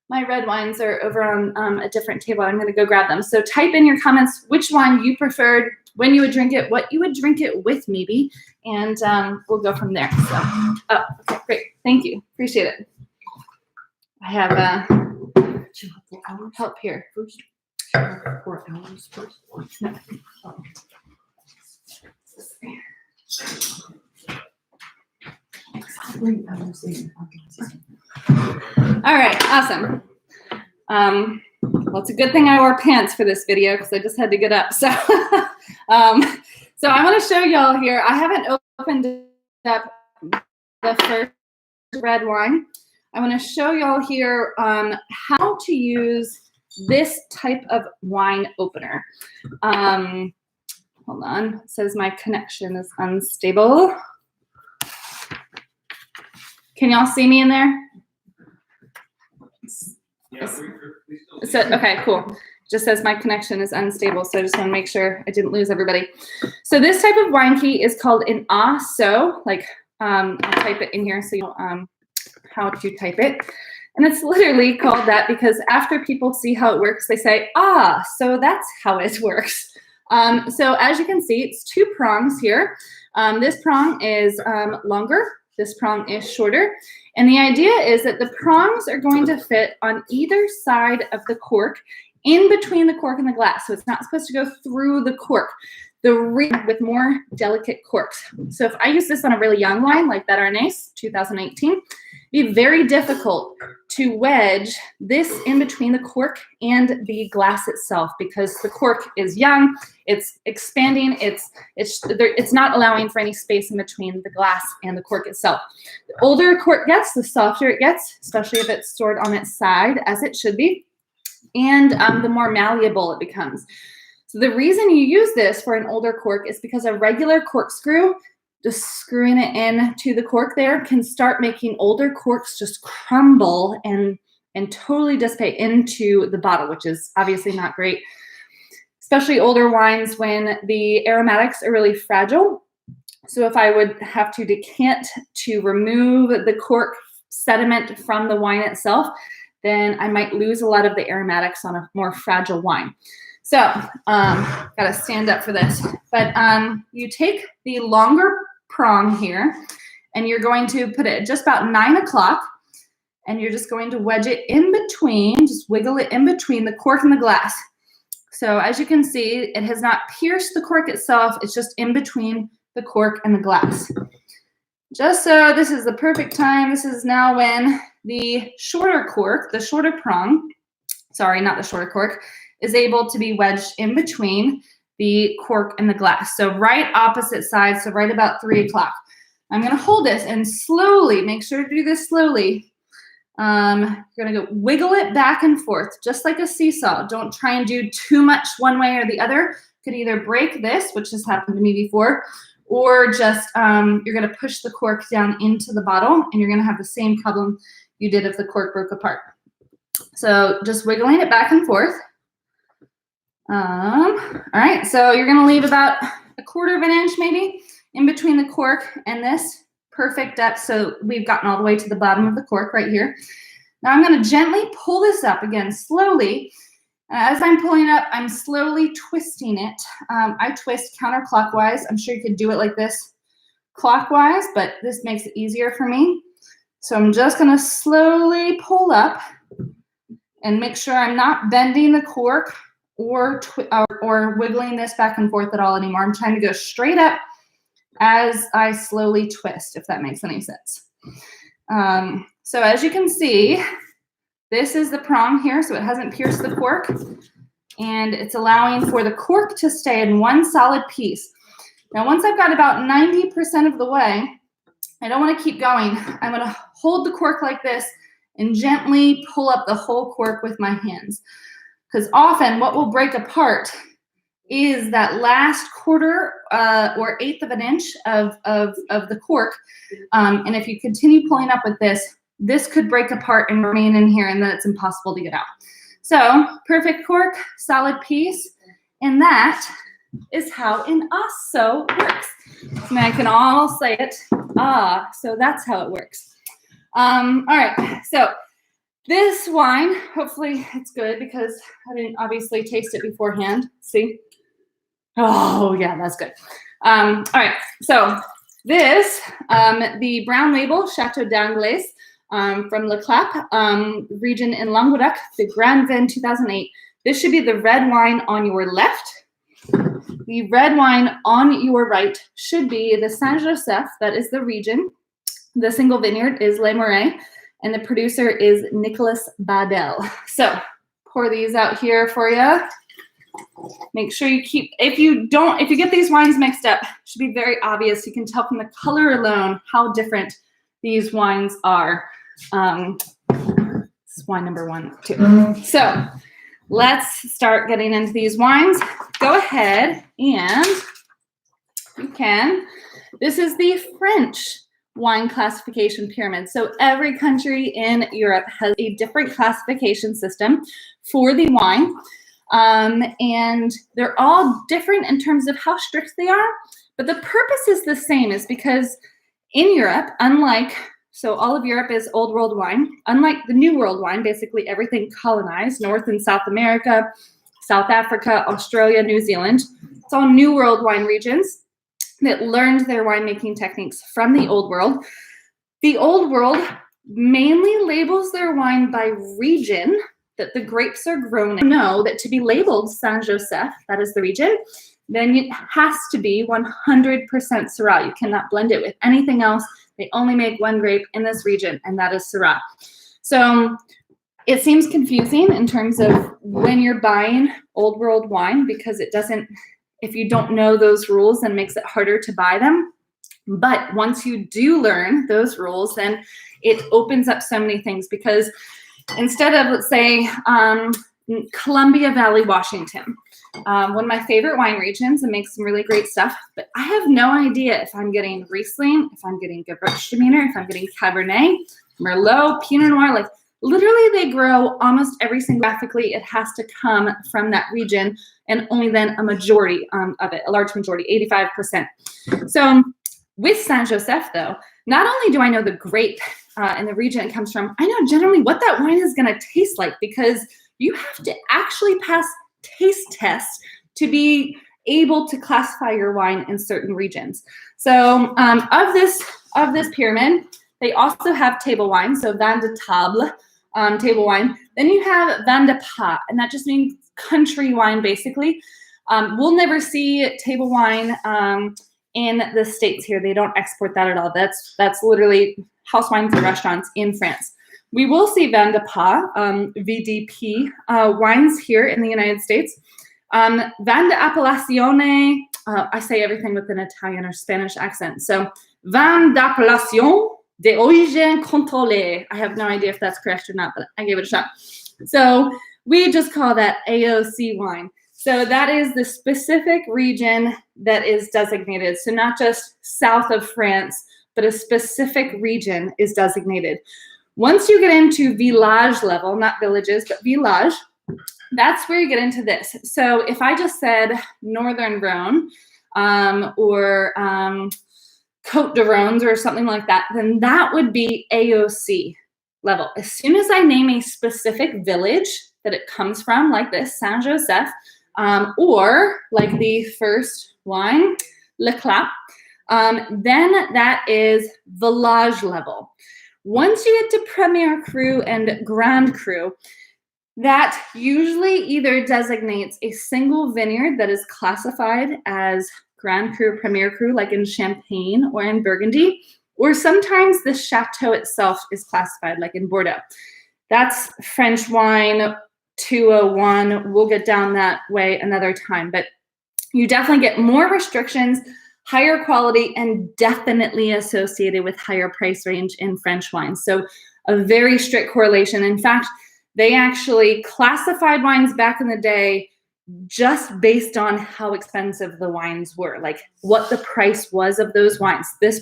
my red wines are over on a different table. I'm going to go grab them. So type in your comments which wine you preferred, when you would drink it, what you would drink it with maybe, and we'll go from there. So, okay, great. Thank you. Appreciate it. I have help here. 4 hours first. All right, awesome. Well, it's a good thing I wore pants for this video because I just had to get up. So, so I want to show y'all here. I haven't opened up the first red wine. I want to show y'all here how to use this type of wine opener. Hold on. It says my connection is unstable. Can y'all see me in there? Yeah, So, okay, cool. Just says my connection is unstable, so I just want to make sure I didn't lose everybody. So this type of wine key is called an ASO. Like, I'll type it in here so you know how to type it. And it's literally called that because after people see how it works, they say, ah, so that's how it works. So as you can see, it's 2 prongs here. This prong is longer. This prong is shorter. And the idea is that the prongs are going to fit on either side of the cork, in between the cork and the glass. So it's not supposed to go through the cork. With more delicate corks. So if I use this on a really young wine like that Arnaise 2018, it'd be very difficult to wedge this in between the cork and the glass itself because the cork is young, it's expanding, it's not allowing for any space in between the glass and the cork itself. The older a cork gets, the softer it gets, especially if it's stored on its side as it should be. and the more malleable it becomes. So the reason you use this for an older cork is because a regular corkscrew, just screwing it into the cork there, can start making older corks just crumble and totally dissipate into the bottle, which is obviously not great, especially older wines when the aromatics are really fragile. So if I would have to decant to remove the cork sediment from the wine itself, then I might lose a lot of the aromatics on a more fragile wine. So, gotta stand up for this. But you take the longer prong here, and you're going to put it just about 9 o'clock, and you're just going to wedge it in between, just wiggle it in between the cork and the glass. So as you can see, it has not pierced the cork itself, it's just in between the cork and the glass. Just so this is the perfect time. This is now when the shorter cork, the shorter prong, sorry, not the shorter cork, is able to be wedged in between the cork and the glass. So right opposite sides, so right about 3 o'clock. I'm gonna hold this and slowly, make sure to do this slowly. You're gonna go wiggle it back and forth, just like a seesaw. Don't try and do too much one way or the other. Could either break this, which has happened to me before, or just you're gonna push the cork down into the bottle, and you're gonna have the same problem you did if the cork broke apart. So just wiggling it back and forth. All right, so you're gonna leave about 1/4 of an inch maybe in between the cork and this. Perfect depth, so we've gotten all the way to the bottom of the cork right here. Now I'm gonna gently pull this up again, slowly. As I'm pulling up, I'm slowly twisting it. I twist counterclockwise. I'm sure you could do it like this clockwise, but this makes it easier for me. So I'm just gonna slowly pull up and make sure I'm not bending the cork or wiggling this back and forth at all anymore. I'm trying to go straight up as I slowly twist, if that makes any sense. So as you can see, this is the prong here, so it hasn't pierced the cork, and it's allowing for the cork to stay in one solid piece. Now, once I've got about 90% of the way, I don't want to keep going. I'm going to hold the cork like this and gently pull up the whole cork with my hands. Because often what will break apart is that last 1/4 or 1/8 of an inch of the cork. And if you continue pulling up with this, this could break apart and remain in here, and then it's impossible to get out. So perfect cork, solid piece, and that is how an ASO works. And I can all say it. So that's how it works. All right, so this wine, hopefully it's good because I didn't obviously taste it beforehand. See? Oh, yeah, that's good. All right, so this, the brown label, Chateau d'Anglaise, from Le Clap region in Languedoc, the Grand Vin 2008. This should be the red wine on your left. The red wine on your right should be the Saint-Joseph, that is the region. The single vineyard is Les Morais, and the producer is Nicolas Badel. So pour these out here for you. Make sure you keep, if you get these wines mixed up, it should be very obvious. You can tell from the color alone how different these wines are. This is wine number 1, 2. So let's start getting into these wines. Go ahead and you can. This is the French wine classification pyramid. So every country in Europe has a different classification system for the wine. And they're all different in terms of how strict they are, but the purpose is the same, is because in Europe, so all of Europe is old world wine, unlike the new world wine, basically everything colonized, North and South America, South Africa, Australia, New Zealand. It's all new world wine regions that learned their winemaking techniques from the old world. The old world mainly labels their wine by region that the grapes are grown in. Know that to be labeled Saint-Joseph, that is the region, then it has to be 100% Syrah. You cannot blend it with anything else. They only make one grape in this region, and that is Syrah. So it seems confusing in terms of when you're buying old world wine, because it doesn't, if you don't know those rules, then it makes it harder to buy them. But once you do learn those rules, then it opens up so many things, because instead of, let's say, Columbia Valley, Washington. One of my favorite wine regions and makes some really great stuff, but I have no idea if I'm getting Riesling, if I'm getting Gewürztraminer, if I'm getting Cabernet, Merlot, Pinot Noir. Like literally they grow almost every single graphically. It has to come from that region, and only then a majority of it, a large majority, 85%. So with Saint Joseph though, not only do I know the grape and the region it comes from, I know generally what that wine is gonna taste like, because you have to actually pass taste tests to be able to classify your wine in certain regions. So of this pyramid, they also have table wine, so vin de table, table wine. Then you have vin de pas, and that just means country wine, basically. We'll never see table wine in the States here. They don't export that at all. That's literally house wines and restaurants in France. We will see vin de pas, VDP, wines here in the United States. Vin de appellazione, I say everything with an Italian or Spanish accent. So vin d'appellation d'origine contrôlée. I have no idea if that's correct or not, but I gave it a shot. So we just call that AOC wine. So that is the specific region that is designated. So not just south of France, but a specific region is designated. Once you get into village level, not villages, but village, that's where you get into this. So if I just said Northern Rhone or Côte de Rhône or something like that, then that would be AOC level. As soon as I name a specific village that it comes from, like this, Saint Joseph, or like the first wine, Le Clap, then that is village level. Once you get to Premier Cru and Grand Cru, that usually either designates a single vineyard that is classified as Grand Cru, Premier Cru, like in Champagne or in Burgundy, or sometimes the chateau itself is classified, like in Bordeaux. That's French wine 201. We'll get down that way another time, but you definitely get more restrictions, higher quality, and definitely associated with higher price range in French wines. So a very strict correlation. In fact, they actually classified wines back in the day just based on how expensive the wines were, like what the price was of those wines. This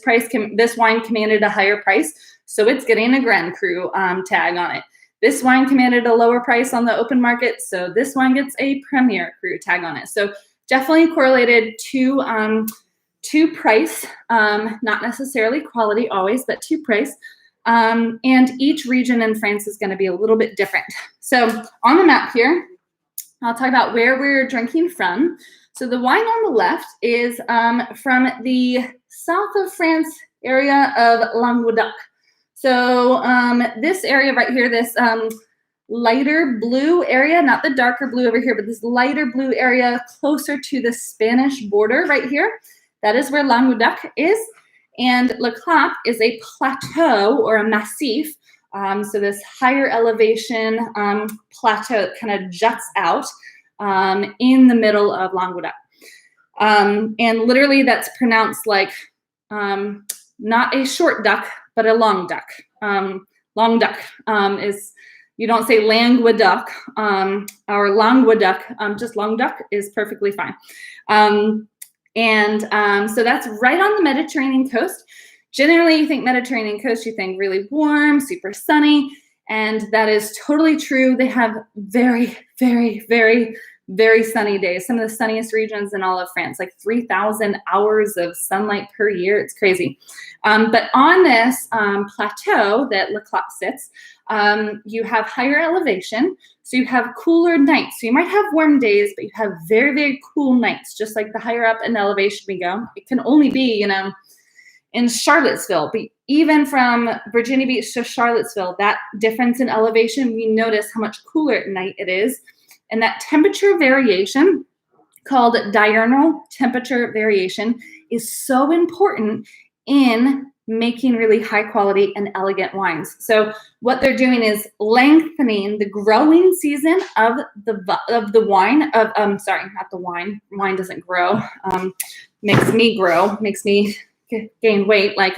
wine commanded a higher price, so it's getting a Grand Cru tag on it. This wine commanded a lower price on the open market, so this wine gets a Premier Cru tag on it. So definitely correlated to price, not necessarily quality always, but to price. And each region in France is going to be a little bit different. So on the map here, I'll talk about where we're drinking from. So the wine on the left is from the south of France area of Languedoc. So this area right here, this lighter blue area, not the darker blue over here, but this lighter blue area closer to the Spanish border right here, that is where Languedoc is. And Le Clap is a plateau or a massif. So this higher elevation plateau kind of juts out in the middle of Languedoc. And literally that's pronounced like not a short duck, but a long duck. Long duck is, you don't say Languedoc or Languedoc, just long duck is perfectly fine. So that's right on the Mediterranean coast. Generally, you think Mediterranean coast, you think really warm, super sunny, and that is totally true. They have very, very, very, very sunny days. Some of the sunniest regions in all of France, like 3,000 hours of sunlight per year. It's crazy. But on this plateau that Le Clap sits, you have higher elevation, so you have cooler nights. So you might have warm days, but you have very, very cool nights, just like the higher up in elevation we go. It can only be, in Charlottesville, but even from Virginia Beach to Charlottesville, that difference in elevation, we notice how much cooler at night it is. And that temperature variation, called diurnal temperature variation, is so important in making really high quality and elegant wines. So what they're doing is lengthening the growing season of the wine, wine doesn't grow, makes me grow, makes me gain weight like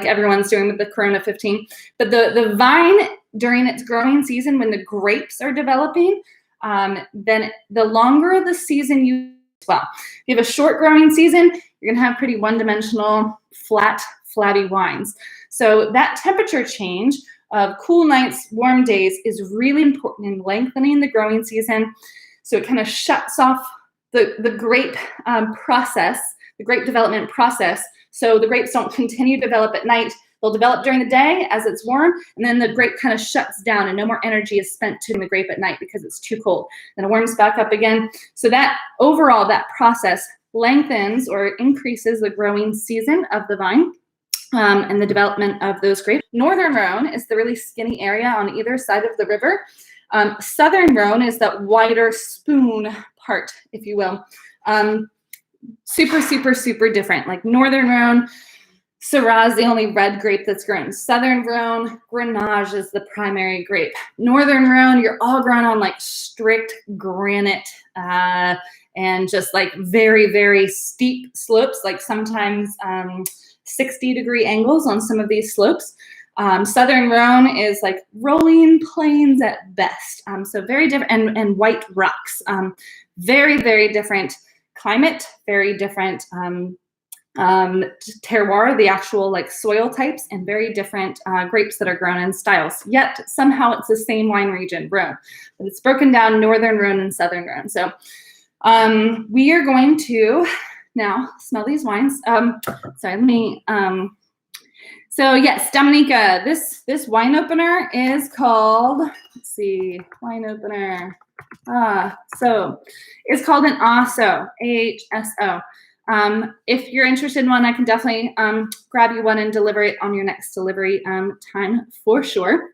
everyone's doing with the Corona 15. But the vine during its growing season when the grapes are developing, then the longer the season you well. If you have a short growing season, you're gonna have pretty one-dimensional, flat, flabby wines. So that temperature change of cool nights, warm days is really important in lengthening the growing season. So it kind of shuts off the grape process, the grape development process. So the grapes don't continue to develop at night. They'll develop during the day as it's warm, and then the grape kind of shuts down and no more energy is spent to the grape at night because it's too cold. Then it warms back up again. So that overall, that process lengthens or increases the growing season of the vine and the development of those grapes. Northern Rhone is the really skinny area on either side of the river. Southern Rhone is that wider spoon part, if you will. Super, super, super different. Like Northern Rhone, Syrah is the only red grape that's grown. Southern Rhone, Grenache is the primary grape. Northern Rhone, you're all grown on like strict granite and just like very, very steep slopes, like sometimes 60-degree angles on some of these slopes. Southern Rhone is like rolling plains at best. So very different, and white rocks. Very, very different climate, very different terroir, the actual like soil types, and very different grapes that are grown in styles. Yet somehow it's the same wine region, Rhone, but it's broken down Northern Rhone and Southern Rhone. So we are going to now smell these wines. Sorry, let me. So yes, Dominica, this wine opener is called. Let's see, wine opener. So it's called an AHSO, AHSO. If you're interested in one, I can definitely grab you one and deliver it on your next delivery time for sure.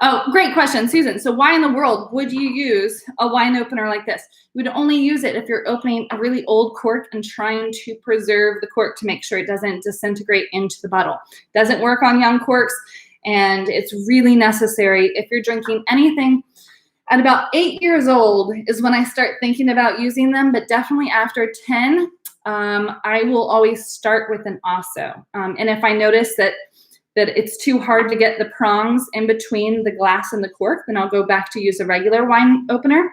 Oh, great question, Susan. So why in the world would you use a wine opener like this? You would only use it if you're opening a really old cork and trying to preserve the cork to make sure it doesn't disintegrate into the bottle. Doesn't work on young corks, and it's really necessary if you're drinking anything. At about 8 years old is when I start thinking about using them, but definitely after 10, I will always start with an AHSO. And if I notice that it's too hard to get the prongs in between the glass and the cork, then I'll go back to use a regular wine opener.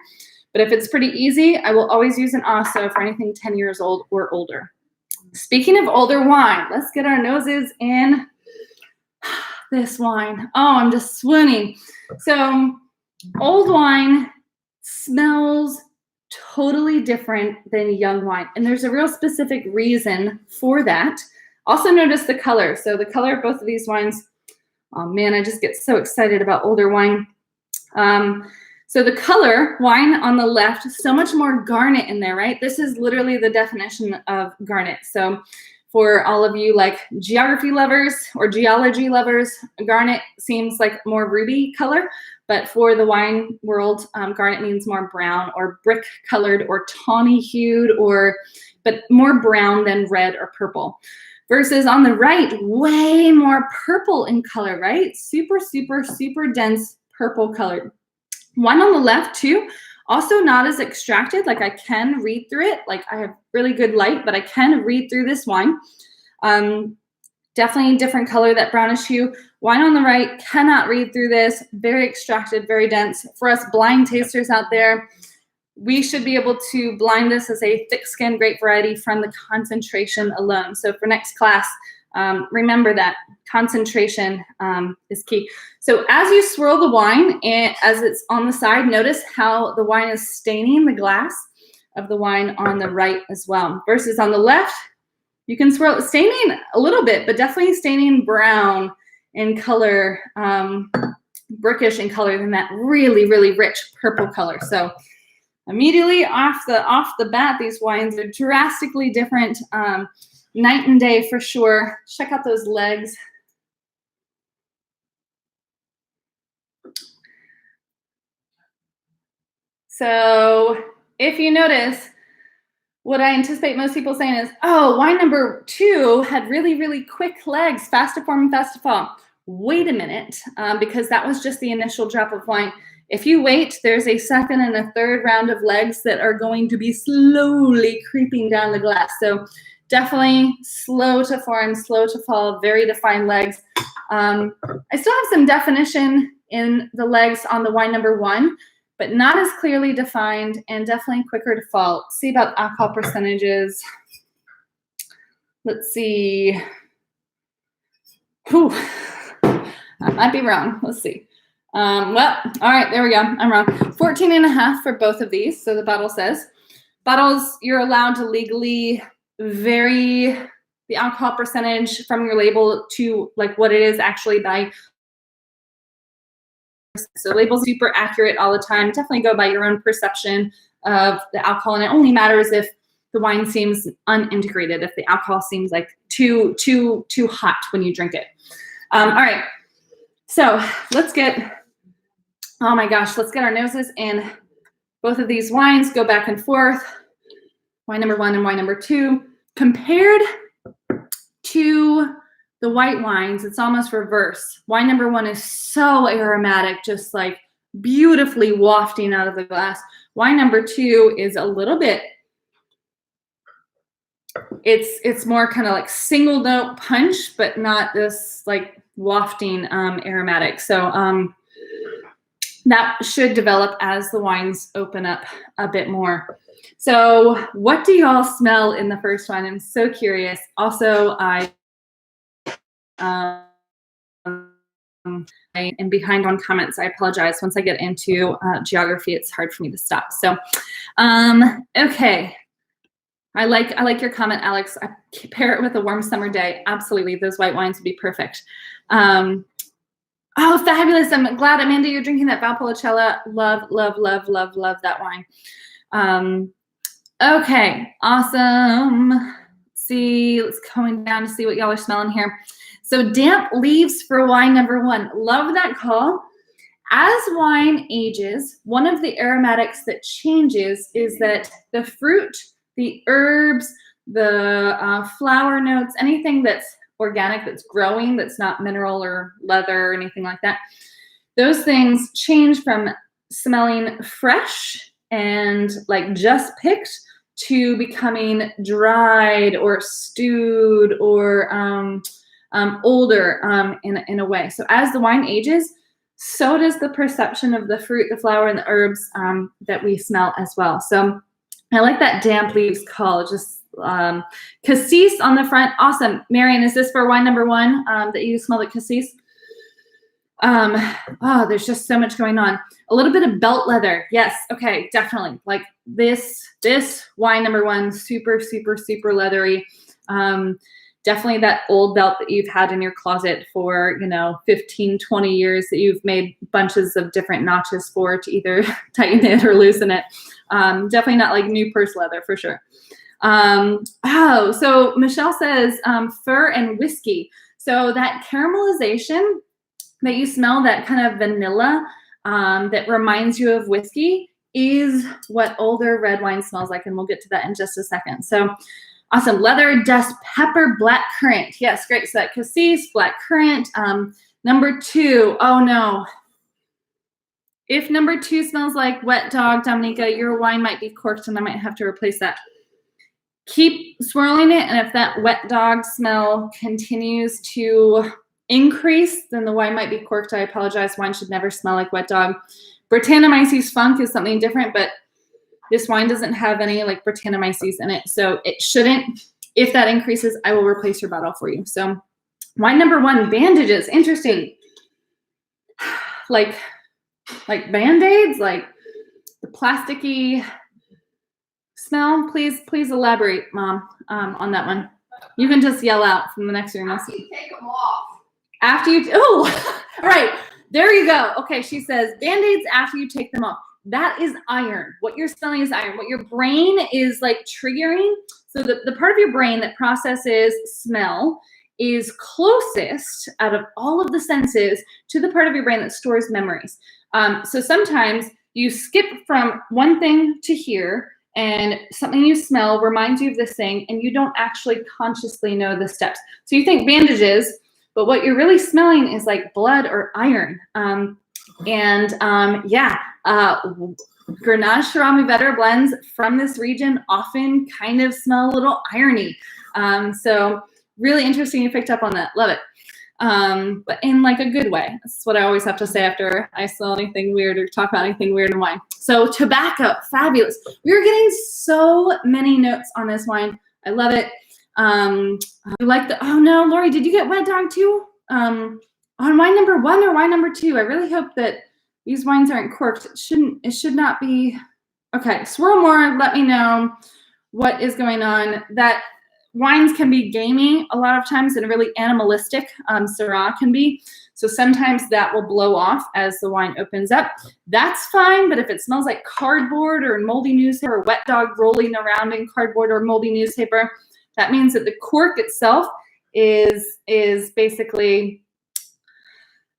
But if it's pretty easy, I will always use an AHSO for anything 10 years old or older. Speaking of older wine, let's get our noses in this wine. Oh, I'm just swooning. So old wine smells totally different than young wine. And there's a real specific reason for that. Also notice the color. So the color of both of these wines, oh man, I just get so excited about older wine. So the color, wine on the left, so much more garnet in there, right? This is literally the definition of garnet. So for all of you like geography lovers or geology lovers, garnet seems like more ruby color. But for the wine world, garnet means more brown or brick colored or tawny hued, but more brown than red or purple. Versus on the right, way more purple in color, right? Super, super, super dense purple colored. One on the left too, also not as extracted, like I can read through it. Like I have really good light, but I can read through this wine. Definitely different color, that brownish hue. Wine on the right, cannot read through this. Very extracted, very dense. For us blind tasters out there, we should be able to blind this as a thick-skinned grape variety from the concentration alone. So for next class, remember that concentration is key. So as you swirl the wine, and as it's on the side, notice how the wine is staining the glass of the wine on the right as well. Versus on the left, you can swirl it, staining a little bit, but definitely staining brown in color, brickish in color than that really, really rich purple color. So immediately off the bat, these wines are drastically different, night and day for sure. Check out those legs. So if you notice, what I anticipate most people saying is, oh, wine number 2 had really, really quick legs, fast to form and fast to fall. Wait a minute, because that was just the initial drop of wine. If you wait, there's a second and a third round of legs that are going to be slowly creeping down the glass. So definitely slow to form, slow to fall, very defined legs. I still have some definition in the legs on the wine number 1, but not as clearly defined and definitely quicker to fall. Let's see about alcohol percentages. Let's see. Whew. I might be wrong. Let's see. Well, all right, there we go. I'm wrong. 14.5 for both of these. So the bottle says. Bottles, you're allowed to legally vary the alcohol percentage from your label to like what it is actually by. So labels are super accurate all the time. Definitely go by your own perception of the alcohol, and it only matters if the wine seems unintegrated, if the alcohol seems like too hot when you drink it. All right, so let's get, oh my gosh, let's get our noses in both of these wines, go back and forth. Wine number 1 and wine number 2. Compared to the white wines, it's almost reverse. Wine number 1 is so aromatic, just like beautifully wafting out of the glass. Wine number 2 is a little bit, it's more kind of like single note punch, but not this like wafting aromatic. So that should develop as the wines open up a bit more. So what do y'all smell in the first one? I'm so curious. Also, I am behind on comments. I apologize. Once I get into geography, it's hard for me to stop. So, okay. I like your comment, Alex. I pair it with a warm summer day. Absolutely, those white wines would be perfect. Oh, fabulous! I'm glad, Amanda, you're drinking that Valpolicella. Love, love, love, love, love that wine. Okay, awesome. Let's see, let's going down to see what y'all are smelling here. So damp leaves for wine number 1. Love that call. As wine ages, one of the aromatics that changes is that the fruit, the herbs, the flower notes, anything that's organic, that's growing, that's not mineral or leather or anything like that, those things change from smelling fresh and like just picked to becoming dried or stewed or older in a way. So as the wine ages, so does the perception of the fruit, the flower, and the herbs that we smell as well. So I like that damp leaves call. Just cassis on the front. Awesome. Marion, is this for wine number 1 that you smell the cassis? Oh, there's just so much going on. A little bit of belt leather. Yes. Okay. Definitely. Like this wine number 1, super, super, super leathery. Definitely that old belt that you've had in your closet for, 15, 20 years that you've made bunches of different notches for to either tighten it or loosen it. Definitely not like new purse leather for sure. So Michelle says fir and whiskey. So that caramelization that you smell, that kind of vanilla that reminds you of whiskey, is what older red wine smells like. And we'll get to that in just a second. So awesome. Leather, dust, pepper, black currant. Yes, great. So that cassis, black currant. Number 2, oh no. If number 2 smells like wet dog, Dominica, your wine might be corked and I might have to replace that. Keep swirling it, and if that wet dog smell continues to increase, then the wine might be corked. I apologize. Wine should never smell like wet dog. Brettanomyces funk is something different, but this wine doesn't have any like Brettanomyces in it, so it shouldn't. If that increases, I will replace your bottle for you. So wine number 1, bandages. Interesting. Like Band-Aids, like the plasticky smell. Please elaborate, Mom, on that one. You can just yell out from the next room. After you take them off. After you, oh, all right, there you go. Okay, she says Band-Aids after you take them off. That is iron. What you're smelling is iron. What your brain is like triggering. So the part of your brain that processes smell is closest out of all of the senses to the part of your brain that stores memories. So sometimes you skip from one thing to here, and something you smell reminds you of this thing, and you don't actually consciously know the steps. So you think bandages, but what you're really smelling is like blood or iron. Grenache Shiraz Mourvedre blends from this region often kind of smell a little irony. So really interesting you picked up on that. Love it. But in like a good way. That's what I always have to say after I smell anything weird or talk about anything weird in wine. So tobacco, fabulous. We are getting so many notes on this wine. I love it. I like the, oh no, Lori, did you get Wet Dog too? On wine number 1 or wine number 2? I really hope that these wines aren't corked. It should not be. Okay, swirl more, let me know what is going on. That wines can be gamey a lot of times and really animalistic. Syrah can be. So sometimes that will blow off as the wine opens up. That's fine, but if it smells like cardboard or moldy newspaper or Wet Dog rolling around in cardboard or moldy newspaper, that means that the cork itself is basically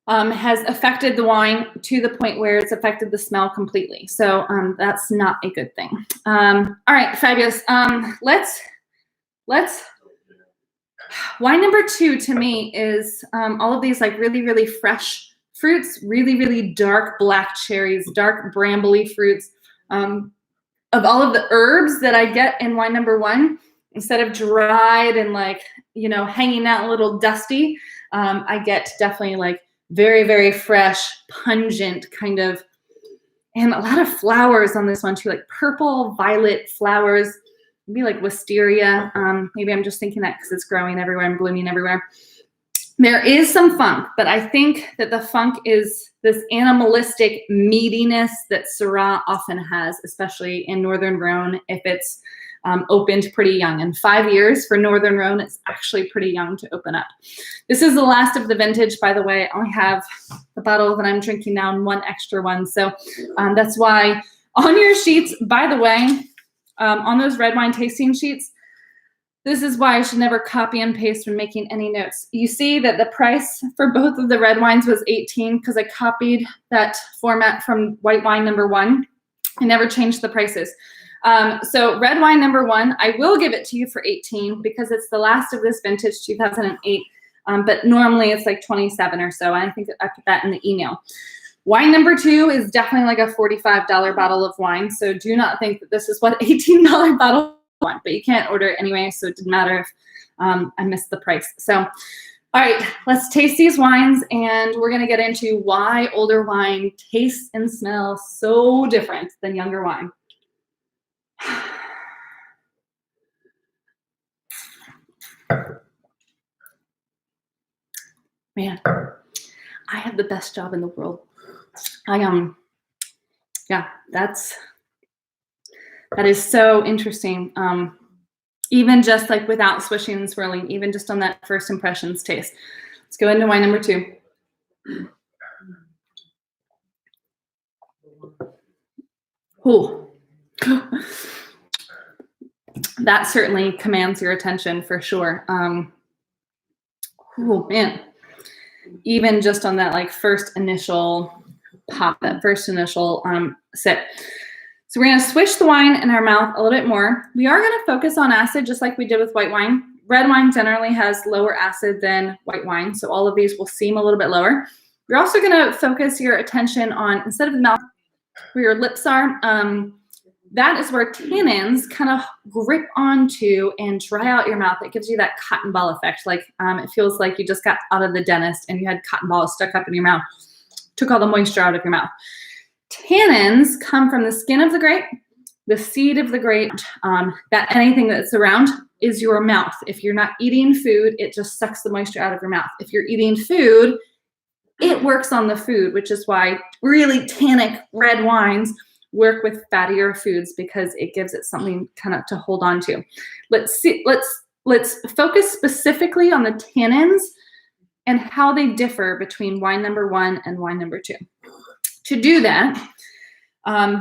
has affected the wine to the point where it's affected the smell completely. So that's not a good thing. All right, fabulous. Let's wine number 2 to me is all of these like really, really fresh fruits, really, really dark black cherries, dark brambly fruits. Of all of the herbs that I get in wine number 1, instead of dried and like, you know, hanging out a little dusty, I get definitely like very, very fresh, pungent kind of, and a lot of flowers on this one too, like purple, violet flowers. Maybe like wisteria. Maybe I'm just thinking that because it's growing everywhere and blooming everywhere. There is some funk, but I think that the funk is this animalistic meatiness that Syrah often has, especially in Northern Rhone if it's opened pretty young. And 5 years for Northern Rhone, it's actually pretty young to open up. This is the last of the vintage, by the way. I only have the bottle that I'm drinking now and 1 extra one. So that's why on your sheets, by the way, on those red wine tasting sheets, this is why I should never copy and paste when making any notes. You see that the price for both of the red wines was $18 because I copied that format from white wine number 1. I never changed the prices. So red wine number 1, I will give it to you for $18 because it's the last of this vintage 2008. But normally it's like $27 or so. I think I put that in the email. Wine number 2 is definitely like a $45 bottle of wine. So do not think that this is what $18 bottle of wine, but you can't order it anyway. So it didn't matter if I missed the price. So, all right, let's taste these wines and we're going to get into why older wine tastes and smells so different than younger wine. Man, I have the best job in the world. Yeah, that is so interesting. Even just like without swishing and swirling, even just on that first impressions taste. Let's go into wine number 2. Ooh. That certainly commands your attention for sure. Oh man, even just on that like first initial pop, that first initial sip. So we're gonna swish the wine in our mouth a little bit more. We are gonna focus on acid just like we did with white wine. Red wine generally has lower acid than white wine, so all of these will seem a little bit lower. You're also gonna focus your attention on, instead of the mouth, where your lips are, that is where tannins kind of grip onto and dry out your mouth. It gives you that cotton ball effect. Like it feels like you just got out of the dentist and you had cotton balls stuck up in your mouth. Took all the moisture out of your mouth. Tannins come from the skin of the grape, the seed of the grape, that anything that's around is your mouth. If you're not eating food, it just sucks the moisture out of your mouth. If you're eating food, it works on the food, which is why really tannic red wines work with fattier foods because it gives it something kind of to hold on to. Let's focus specifically on the tannins and how they differ between wine number 1 and wine number 2. To do that,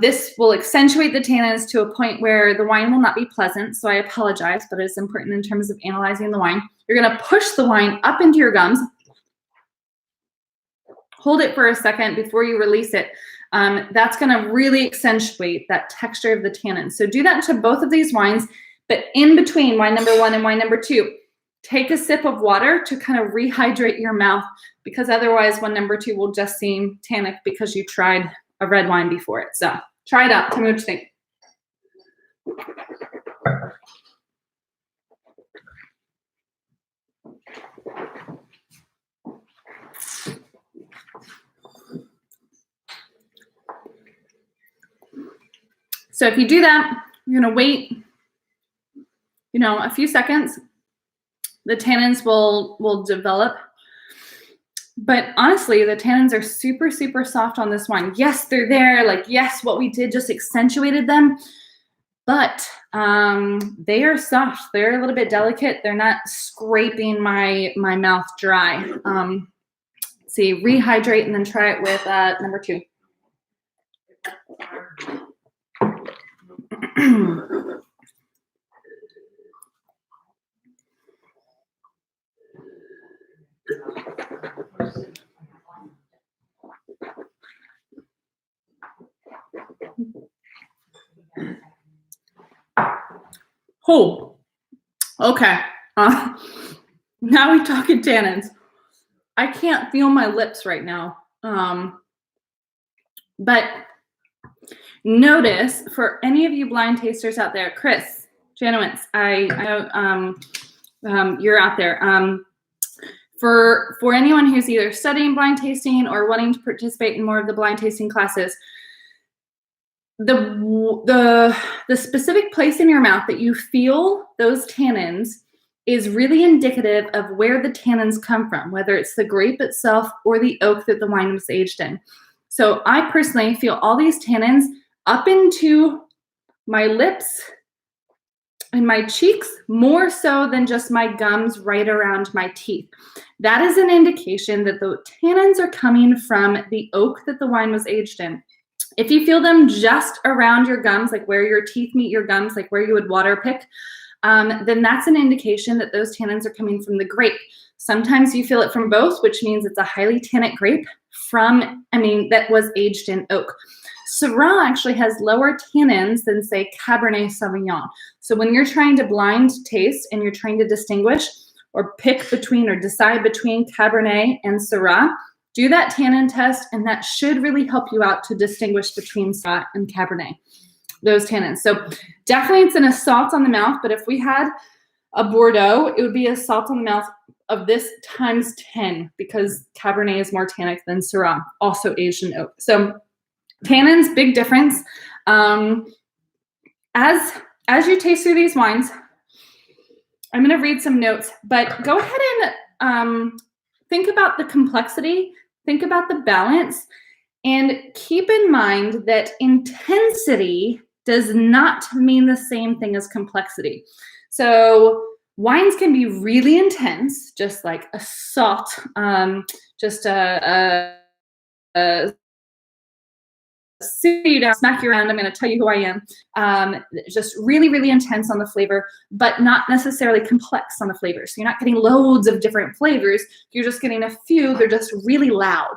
this will accentuate the tannins to a point where the wine will not be pleasant. So I apologize, but it's important in terms of analyzing the wine. You're going to push the wine up into your gums. Hold it for a second before you release it. That's going to really accentuate that texture of the tannin. So do that to both of these wines, but in between wine number 1 and wine number 2, take a sip of water to kind of rehydrate your mouth, because otherwise wine number 2 will just seem tannic because you tried a red wine before it. So try it out. Tell me what you think. So if you do that, you're gonna wait, a few seconds. The tannins will develop. But honestly, the tannins are super, super soft on this wine. Yes, they're there. Like, yes, what we did just accentuated them. But they are soft. They're a little bit delicate. They're not scraping my mouth dry. See, rehydrate and then try it with number 2. Oh, okay. Now we talking tannins. I can't feel my lips right now. But notice, for any of you blind tasters out there, Chris, Janowitz, you're out there. For anyone who's either studying blind tasting or wanting to participate in more of the blind tasting classes, the specific place in your mouth that you feel those tannins is really indicative of where the tannins come from, whether it's the grape itself or the oak that the wine was aged in. So I personally feel all these tannins up into my lips and my cheeks, more so than just my gums right around my teeth. That is an indication that the tannins are coming from the oak that the wine was aged in. If you feel them just around your gums, like where your teeth meet your gums, like where you would water pick, then that's an indication that those tannins are coming from the grape. Sometimes you feel it from both, which means it's a highly tannic grape that was aged in oak. Syrah actually has lower tannins than, say, Cabernet Sauvignon. So when you're trying to blind taste and you're trying to distinguish or pick between or decide between Cabernet and Syrah, do that tannin test, and that should really help you out to distinguish between Syrah and Cabernet, those tannins. So definitely it's an assault on the mouth, but if we had a Bordeaux, it would be a assault on the mouth of this times 10 because Cabernet is more tannic than Syrah, also aged in oak. So tannins, big difference. As you taste through these wines, I'm going to read some notes, but go ahead and think about the complexity, think about the balance, and keep in mind that intensity does not mean the same thing as complexity. So wines can be really intense, just like a salt, just a sit you down, smack you around, I'm going to tell you who I am. Just really, really intense on the flavor, but not necessarily complex on the flavor. So you're not getting loads of different flavors. You're just getting a few. They're just really loud.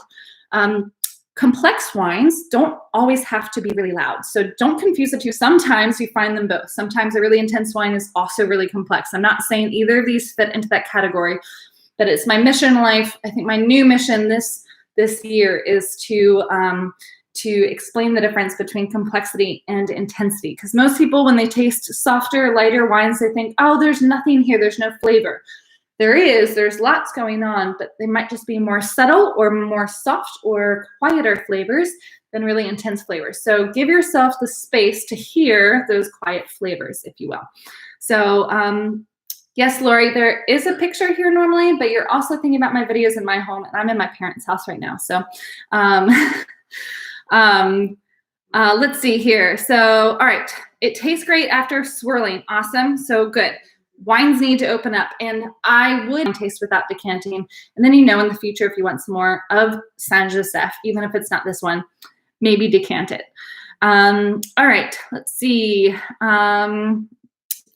Complex wines don't always have to be really loud. So don't confuse the two. Sometimes you find them both. Sometimes a really intense wine is also really complex. I'm not saying either of these fit into that category, but it's my mission in life. I think my new mission this year is to explain the difference between complexity and intensity. Because most people, when they taste softer, lighter wines, they think, oh, there's nothing here, there's no flavor. There's lots going on, but they might just be more subtle or more soft or quieter flavors than really intense flavors. So give yourself the space to hear those quiet flavors, if you will. So yes, Lori, there is a picture here normally, but you're also thinking about my videos in my home, and I'm in my parents' house right now. So let's see here. So, all right. It tastes great after swirling. Awesome. So good. Wines need to open up, and I would taste without decanting. And then, in the future, if you want some more of Saint-Joseph, even if it's not this one, maybe decant it. All right. Let's see.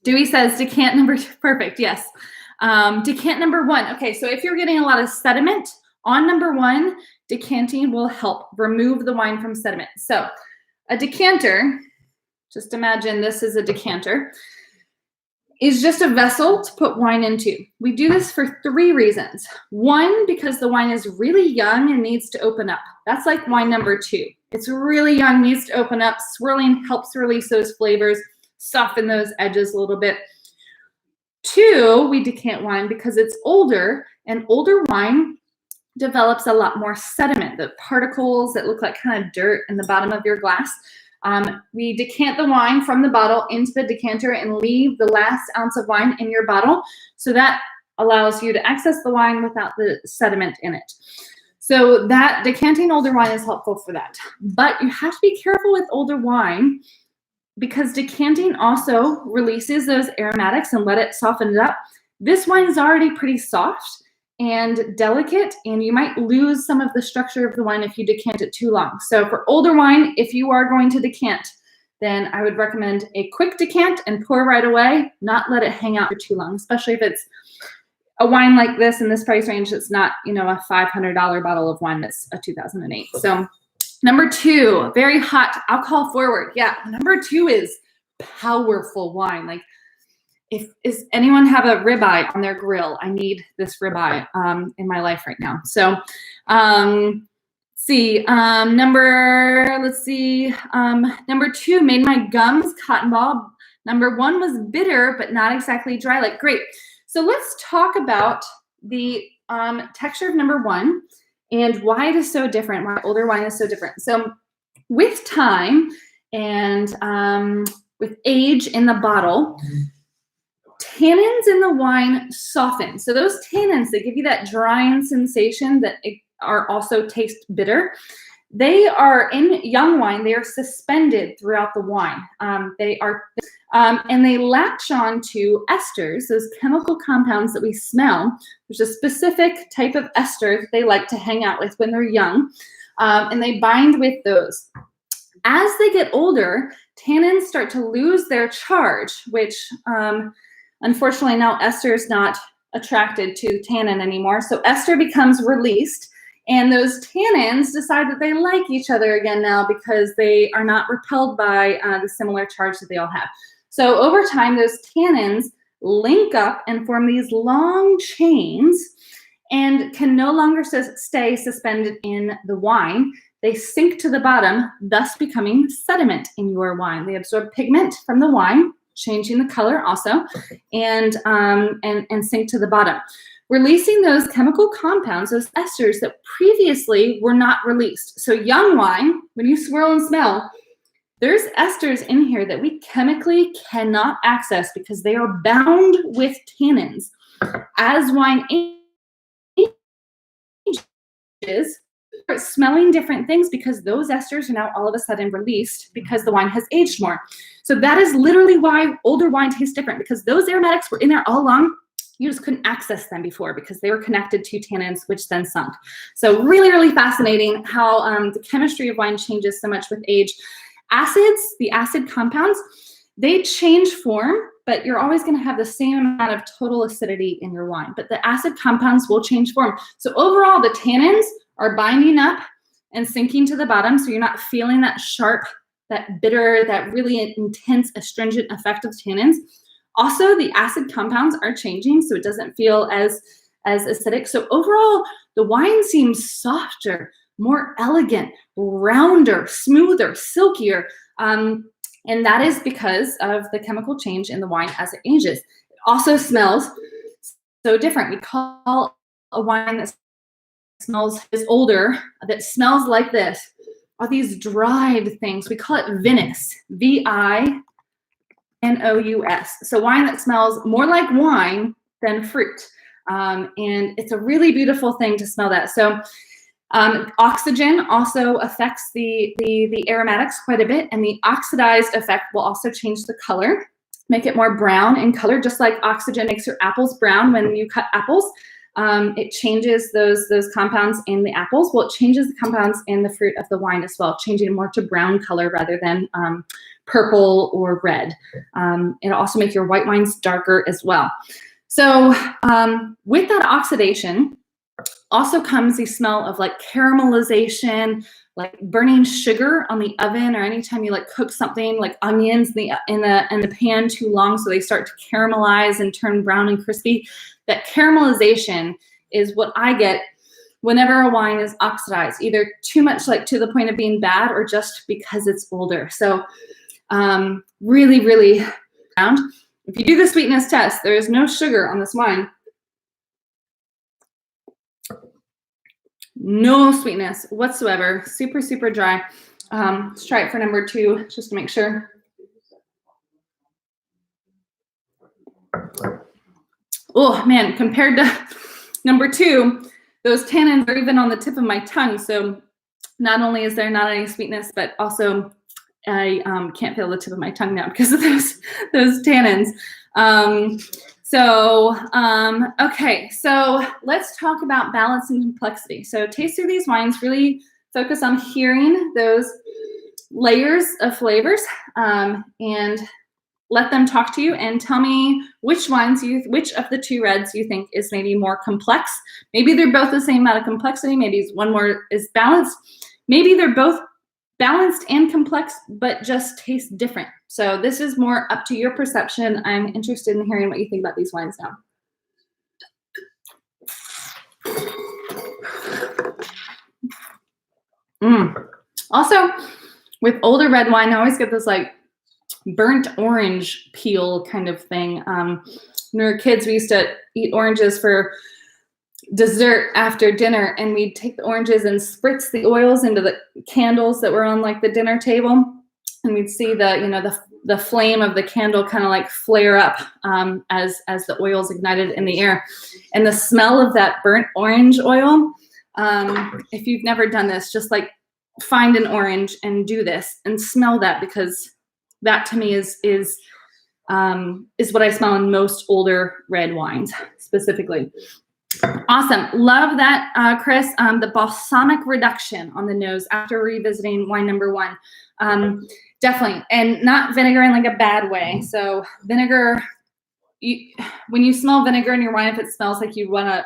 Dewey says decant number 2. Perfect. Yes. Decant number 1. Okay. So if you're getting a lot of sediment on number 1, decanting will help remove the wine from sediment. So a decanter, just imagine this is a decanter, is just a vessel to put wine into. We do this for 3 reasons. 1, because the wine is really young and needs to open up. That's like wine number 2. It's really young, needs to open up. Swirling helps release those flavors, soften those edges a little bit. 2, we decant wine because it's older, and older wine develops a lot more sediment, the particles that look like kind of dirt in the bottom of your glass. We decant the wine from the bottle into the decanter and leave the last ounce of wine in your bottle. So that allows you to access the wine without the sediment in it. So that decanting older wine is helpful for that. But you have to be careful with older wine because decanting also releases those aromatics and let it soften it up. This wine is already pretty soft and delicate, and you might lose some of the structure of the wine if you decant it too long. So for older wine, if you are going to decant, then I would recommend a quick decant and pour right away, not let it hang out for too long, especially if it's a wine like this in this price range. It's not, you know, a $500 bottle of wine that's a 2008. So number 2, very hot, alcohol forward. Yeah, number 2 is powerful wine. Like, is anyone have a ribeye on their grill? I need this ribeye in my life right now. So number 2 made my gums cotton ball. Number 1 was bitter, but not exactly dry. Like, great. So let's talk about the texture of number 1 and why it is so different, why older wine is so different. So with time and with age in the bottle, tannins in the wine soften. So those tannins that give you that drying sensation that are also taste bitter, they are in young wine, they are suspended throughout the wine. And they latch on to esters, those chemical compounds that we smell. There's a specific type of ester that they like to hang out with when they're young, and they bind with those. As they get older, tannins start to lose their charge, which unfortunately now ester is not attracted to tannin anymore. So ester becomes released, and those tannins decide that they like each other again now because they are not repelled by the similar charge that they all have. So over time, those tannins link up and form these long chains and can no longer stay suspended in the wine. They sink to the bottom, thus becoming sediment in your wine. They absorb pigment from the wine, changing the color also, and sink to the bottom, releasing those chemical compounds, those esters that previously were not released. So young wine, when you swirl and smell, there's esters in here that we chemically cannot access because they are bound with tannins. As wine ages, start smelling different things because those esters are now all of a sudden released because the wine has aged more. So that is literally why older wine tastes different, because those aromatics were in there all along. You just couldn't access them before because they were connected to tannins, which then sunk. So really, really fascinating how the chemistry of wine changes so much with age. Acids, the acid compounds, they change form, but you're always going to have the same amount of total acidity in your wine. But the acid compounds will change form. So overall, the tannins are binding up and sinking to the bottom, so you're not feeling that sharp, that bitter, that really intense astringent effect of tannins. Also, the acid compounds are changing, so it doesn't feel as acidic. So overall, the wine seems softer, more elegant, rounder, smoother, silkier. And that is because of the chemical change in the wine as it ages. It also smells so different. We call a wine that is older, that smells like this, are these dried things. We call it vinous, V-I-N-O-U-S. So wine that smells more like wine than fruit. And it's a really beautiful thing to smell that. So oxygen also affects the aromatics quite a bit, and the oxidized effect will also change the color, make it more brown in color, just like oxygen makes your apples brown when you cut apples. It changes those compounds in the apples. Well, it changes the compounds in the fruit of the wine as well, changing it more to brown color rather than purple or red. It'll also make your white wines darker as well. So with that oxidation also comes the smell of like caramelization, like burning sugar on the oven, or anytime you like cook something like onions in the pan too long so they start to caramelize and turn brown and crispy. That caramelization is what I get whenever a wine is oxidized, either too much, like to the point of being bad, or just because it's older. So really, really round. If you do the sweetness test, there is no sugar on this wine. No sweetness whatsoever. Super, super dry. Let's try it for number 2, just to make sure. Oh man, compared to number 2, those tannins are even on the tip of my tongue. So not only is there not any sweetness, but also I can't feel the tip of my tongue now because of those tannins. Okay, so let's talk about balance and complexity. So taste through these wines, really focus on hearing those layers of flavors, and let them talk to you and tell me which of the 2 reds you think is maybe more complex. Maybe they're both the same amount of complexity. Maybe one more is balanced. Maybe they're both balanced and complex, but just taste different. So this is more up to your perception. I'm interested in hearing what you think about these wines now. Also, with older red wine, I always get this like burnt orange peel kind of thing. When we were kids, we used to eat oranges for dessert after dinner, and we'd take the oranges and spritz the oils into the candles that were on like the dinner table, and we'd see the flame of the candle kind of like flare up as the oils ignited in the air, and the smell of that burnt orange oil. If you've never done this, just like find an orange and do this and smell that, because that to me is what I smell in most older red wines specifically. Awesome. Love that, Chris. The balsamic reduction on the nose after revisiting wine number 1. Definitely. And not vinegar in like a bad way. So vinegar, when you smell vinegar in your wine, if it smells like you want to,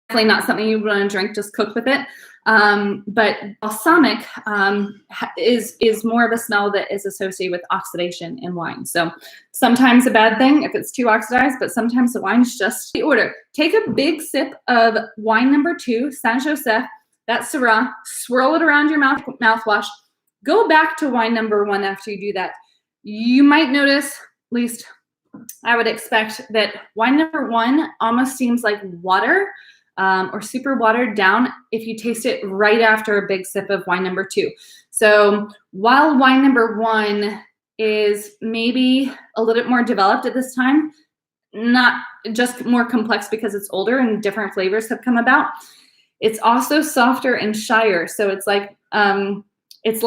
definitely not something you want to drink, just cook with it. But balsamic is more of a smell that is associated with oxidation in wine. So sometimes a bad thing if it's too oxidized, but sometimes the wine's just the order. Take a big sip of wine number 2, Saint Joseph, that Syrah, swirl it around your mouthwash. Go back to wine number 1 after you do that. You might notice, at least I would expect, that wine number 1 almost seems like water. Or super watered down if you taste it right after a big sip of wine number 2. So while wine number 1 is maybe a little bit more developed at this time, not just more complex because it's older and different flavors have come about, it's also softer and shyer. So it's like it's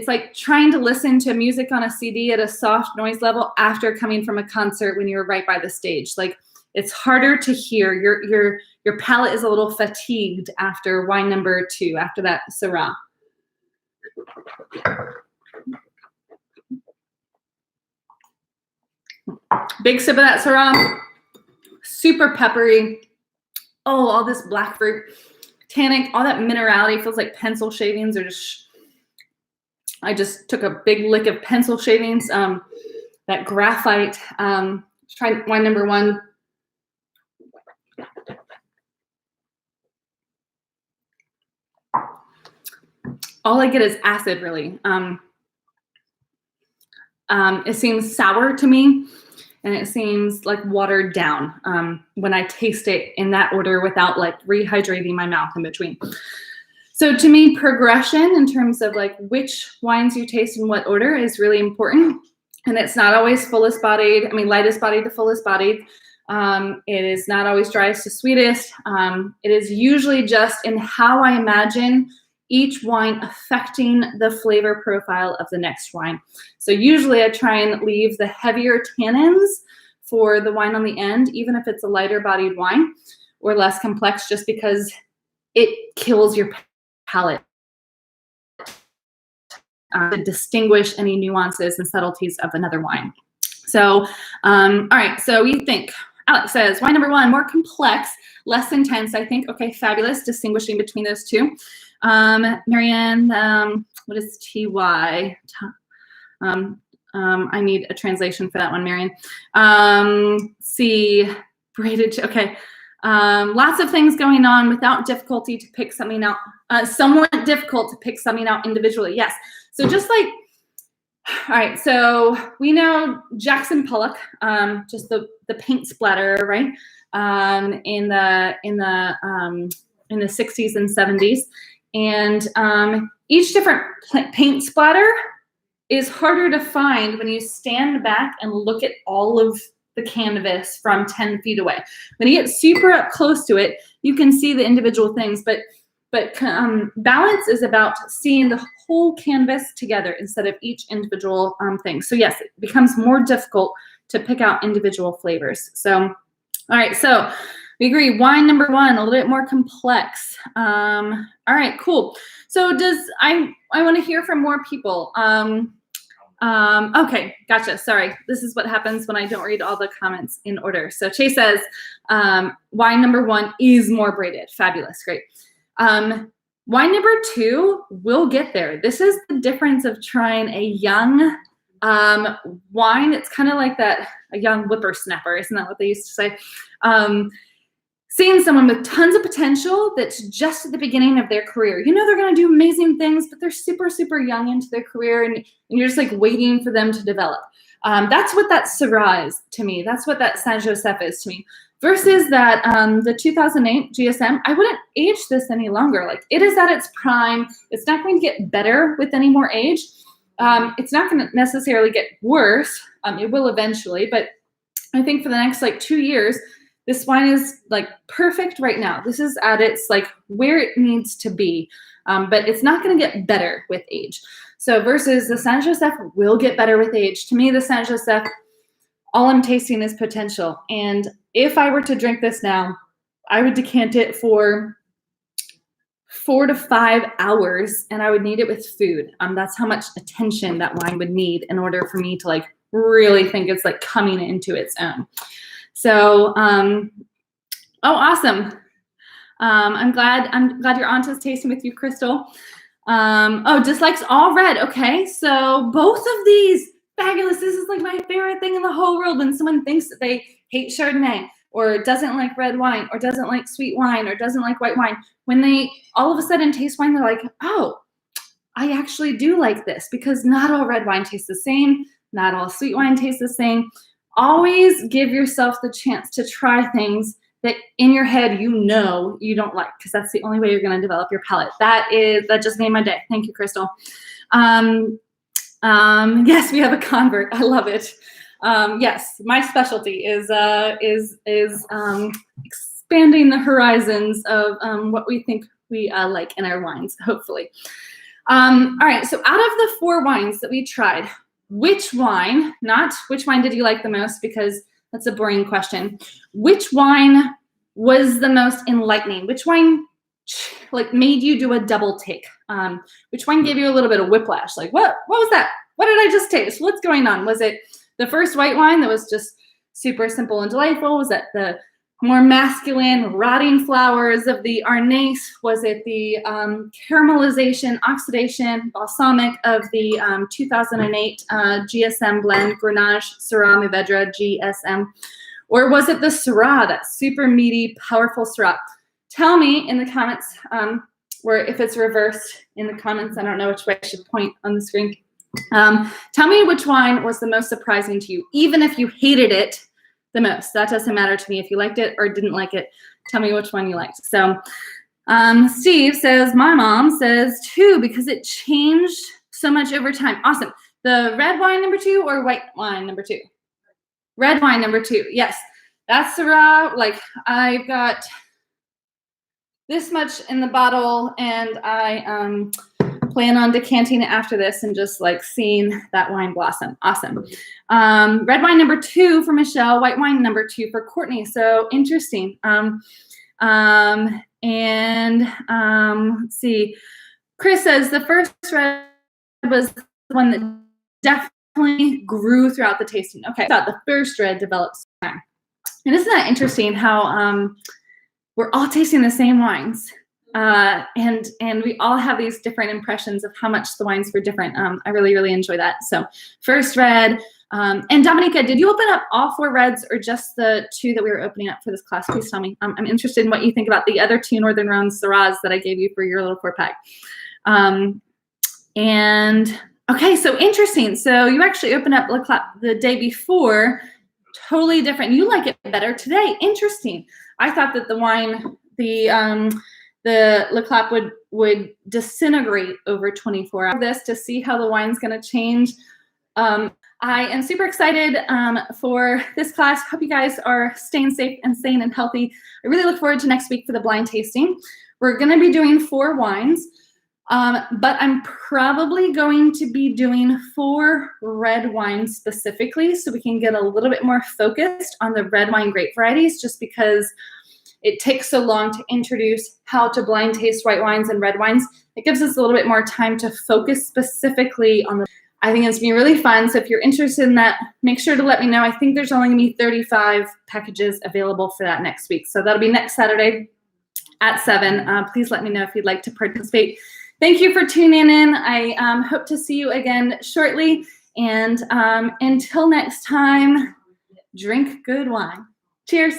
like trying to listen to music on a CD at a soft noise level after coming from a concert when you're right by the stage. Like, it's harder to hear. Your palate is a little fatigued after wine number 2, after that Syrah. Big sip of that Syrah. Super peppery. Oh, all this black fruit. Tannic, all that minerality. Feels like pencil shavings are just... I just took a big lick of pencil shavings. That graphite. Let's try wine number 1. All I get is acid, really. It seems sour to me, and it seems like watered down when I taste it in that order without like rehydrating my mouth in between. So to me, progression in terms of like which wines you taste in what order is really important. And it's not always lightest bodied to fullest bodied. It is not always driest to sweetest. It is usually just in how I imagine each wine affecting the flavor profile of the next wine. So usually I try and leave the heavier tannins for the wine on the end, even if it's a lighter bodied wine or less complex, just because it kills your palate to distinguish any nuances and subtleties of another wine. So, all right, so we think, Alex says, wine number 1, more complex, less intense. I think, okay, fabulous, distinguishing between those two. Marianne, what is TY? I need a translation for that one, Marianne. See, braided, okay. Lots of things going on without difficulty to pick something out, somewhat difficult to pick something out individually. Yes. So just like All right, so we know Jackson Pollock, just the paint splatter, right? In the 60s and 70s, and each different paint splatter is harder to find when you stand back and look at all of the canvas from 10 feet away. When you get super up close to it, you can see the individual things, but balance is about seeing the whole canvas together instead of each individual thing. So yes, it becomes more difficult to pick out individual flavors. So, all right, so we agree, wine number one, a little bit more complex. All right, cool. So I want to hear from more people. Okay, gotcha. Sorry. This is what happens when I don't read all the comments in order. So Chase says, wine number one is more braided. Fabulous. Great. Wine number two, we'll get there. This is the difference of trying a young wine. It's kind of like a young whippersnapper. Isn't that what they used to say? Seeing someone with tons of potential that's just at the beginning of their career. You know they're going to do amazing things, but they're super, super young into their career, and you're just like waiting for them to develop. That's what that Syrah is to me. That's what that Saint Joseph is to me. Versus that the 2008 GSM, I wouldn't age this any longer. Like, it is at its prime. It's not going to get better with any more age. It's not going to necessarily get worse. It will eventually, but I think for the next 2 years, this wine is perfect right now. This is at its where it needs to be, but it's not going to get better with age. So versus the Saint Joseph will get better with age. To me, the Saint Joseph, all I'm tasting is potential. And if I were to drink this now, I would decant it for 4 to 5 hours, and I would need it with food. That's how much attention that wine would need in order for me to really think it's coming into its own. So, oh, awesome. I'm glad your aunt is tasting with you, Crystal. Oh, dislikes all red. Okay, so both of these, fabulous. This is my favorite thing in the whole world, when someone thinks that they hate Chardonnay or doesn't like red wine or doesn't like sweet wine or doesn't like white wine. When they all of a sudden taste wine, they're like, oh, I actually do like this, because not all red wine tastes the same. Not all sweet wine tastes the same. Always give yourself the chance to try things that in your head you don't like, because that's the only way you're going to develop your palate. That just made my day. Thank you, Crystal. Yes, we have a convert. I love it. Yes, my specialty is expanding the horizons of what we think we like in our wines, hopefully. All right, so out of the 4 wines that we tried, which wine, not which wine did you like the most, because that's a boring question. Which wine was the most enlightening? Which wine made you do a double take? Which wine gave you a little bit of whiplash? What was that? What did I just taste? What's going on? Was it the first white wine that was just super simple and delightful? Was that the more masculine, rotting flowers of the Arnase? Was it the caramelization, oxidation, balsamic of the 2008 GSM blend, Grenache Syrah Mourvedre GSM? Or was it the Syrah, that super meaty, powerful Syrah? Tell me in the comments, or if it's reversed in the comments, I don't know which way I should point on the screen. Tell me which wine was the most surprising to you, even if you hated it the most. That doesn't matter to me. If you liked it or didn't like it, tell me which one you liked. So Steve says, my mom says 2, because it changed so much over time. Awesome. The red wine number 2 or white wine number 2? Red wine number 2. Yes, that's Syrah. I've got this much in the bottle, and I plan on decanting it after this and just seeing that wine blossom. Awesome. Red wine number 2 for Michelle, white wine number 2 for Courtney. So interesting. Let's see. Chris says the first red was the one that definitely grew throughout the tasting. Okay, I thought the first red develops time. And isn't that interesting how we're all tasting the same wines? And we all have these different impressions of how much the wines were different. I really, really enjoy that. So first red. And Dominica, did you open up all 4 reds or just the 2 that we were opening up for this class? Please tell me. I'm interested in what you think about the other 2 Northern Rhone Syrahs that I gave you for your little 4-pack. Okay, so interesting. So you actually opened up Le Clap the day before, totally different. You like it better today. Interesting. I thought that the wine, the Le Clap would disintegrate over 24 hours. This to see how the wine's going to change. I am super excited for this class. Hope you guys are staying safe and sane and healthy. I really look forward to next week for the blind tasting. We're going to be doing 4 wines. But I'm probably going to be doing 4 red wines specifically so we can get a little bit more focused on the red wine grape varieties, just because it takes so long to introduce how to blind taste white wines and red wines. It gives us a little bit more time to focus specifically on the. I think it's going to be really fun. So if you're interested in that, make sure to let me know. I think there's only going to be 35 packages available for that next week. So that'll be next Saturday at 7. Please let me know if you'd like to participate. Thank you for tuning in. I hope to see you again shortly. And until next time, drink good wine. Cheers.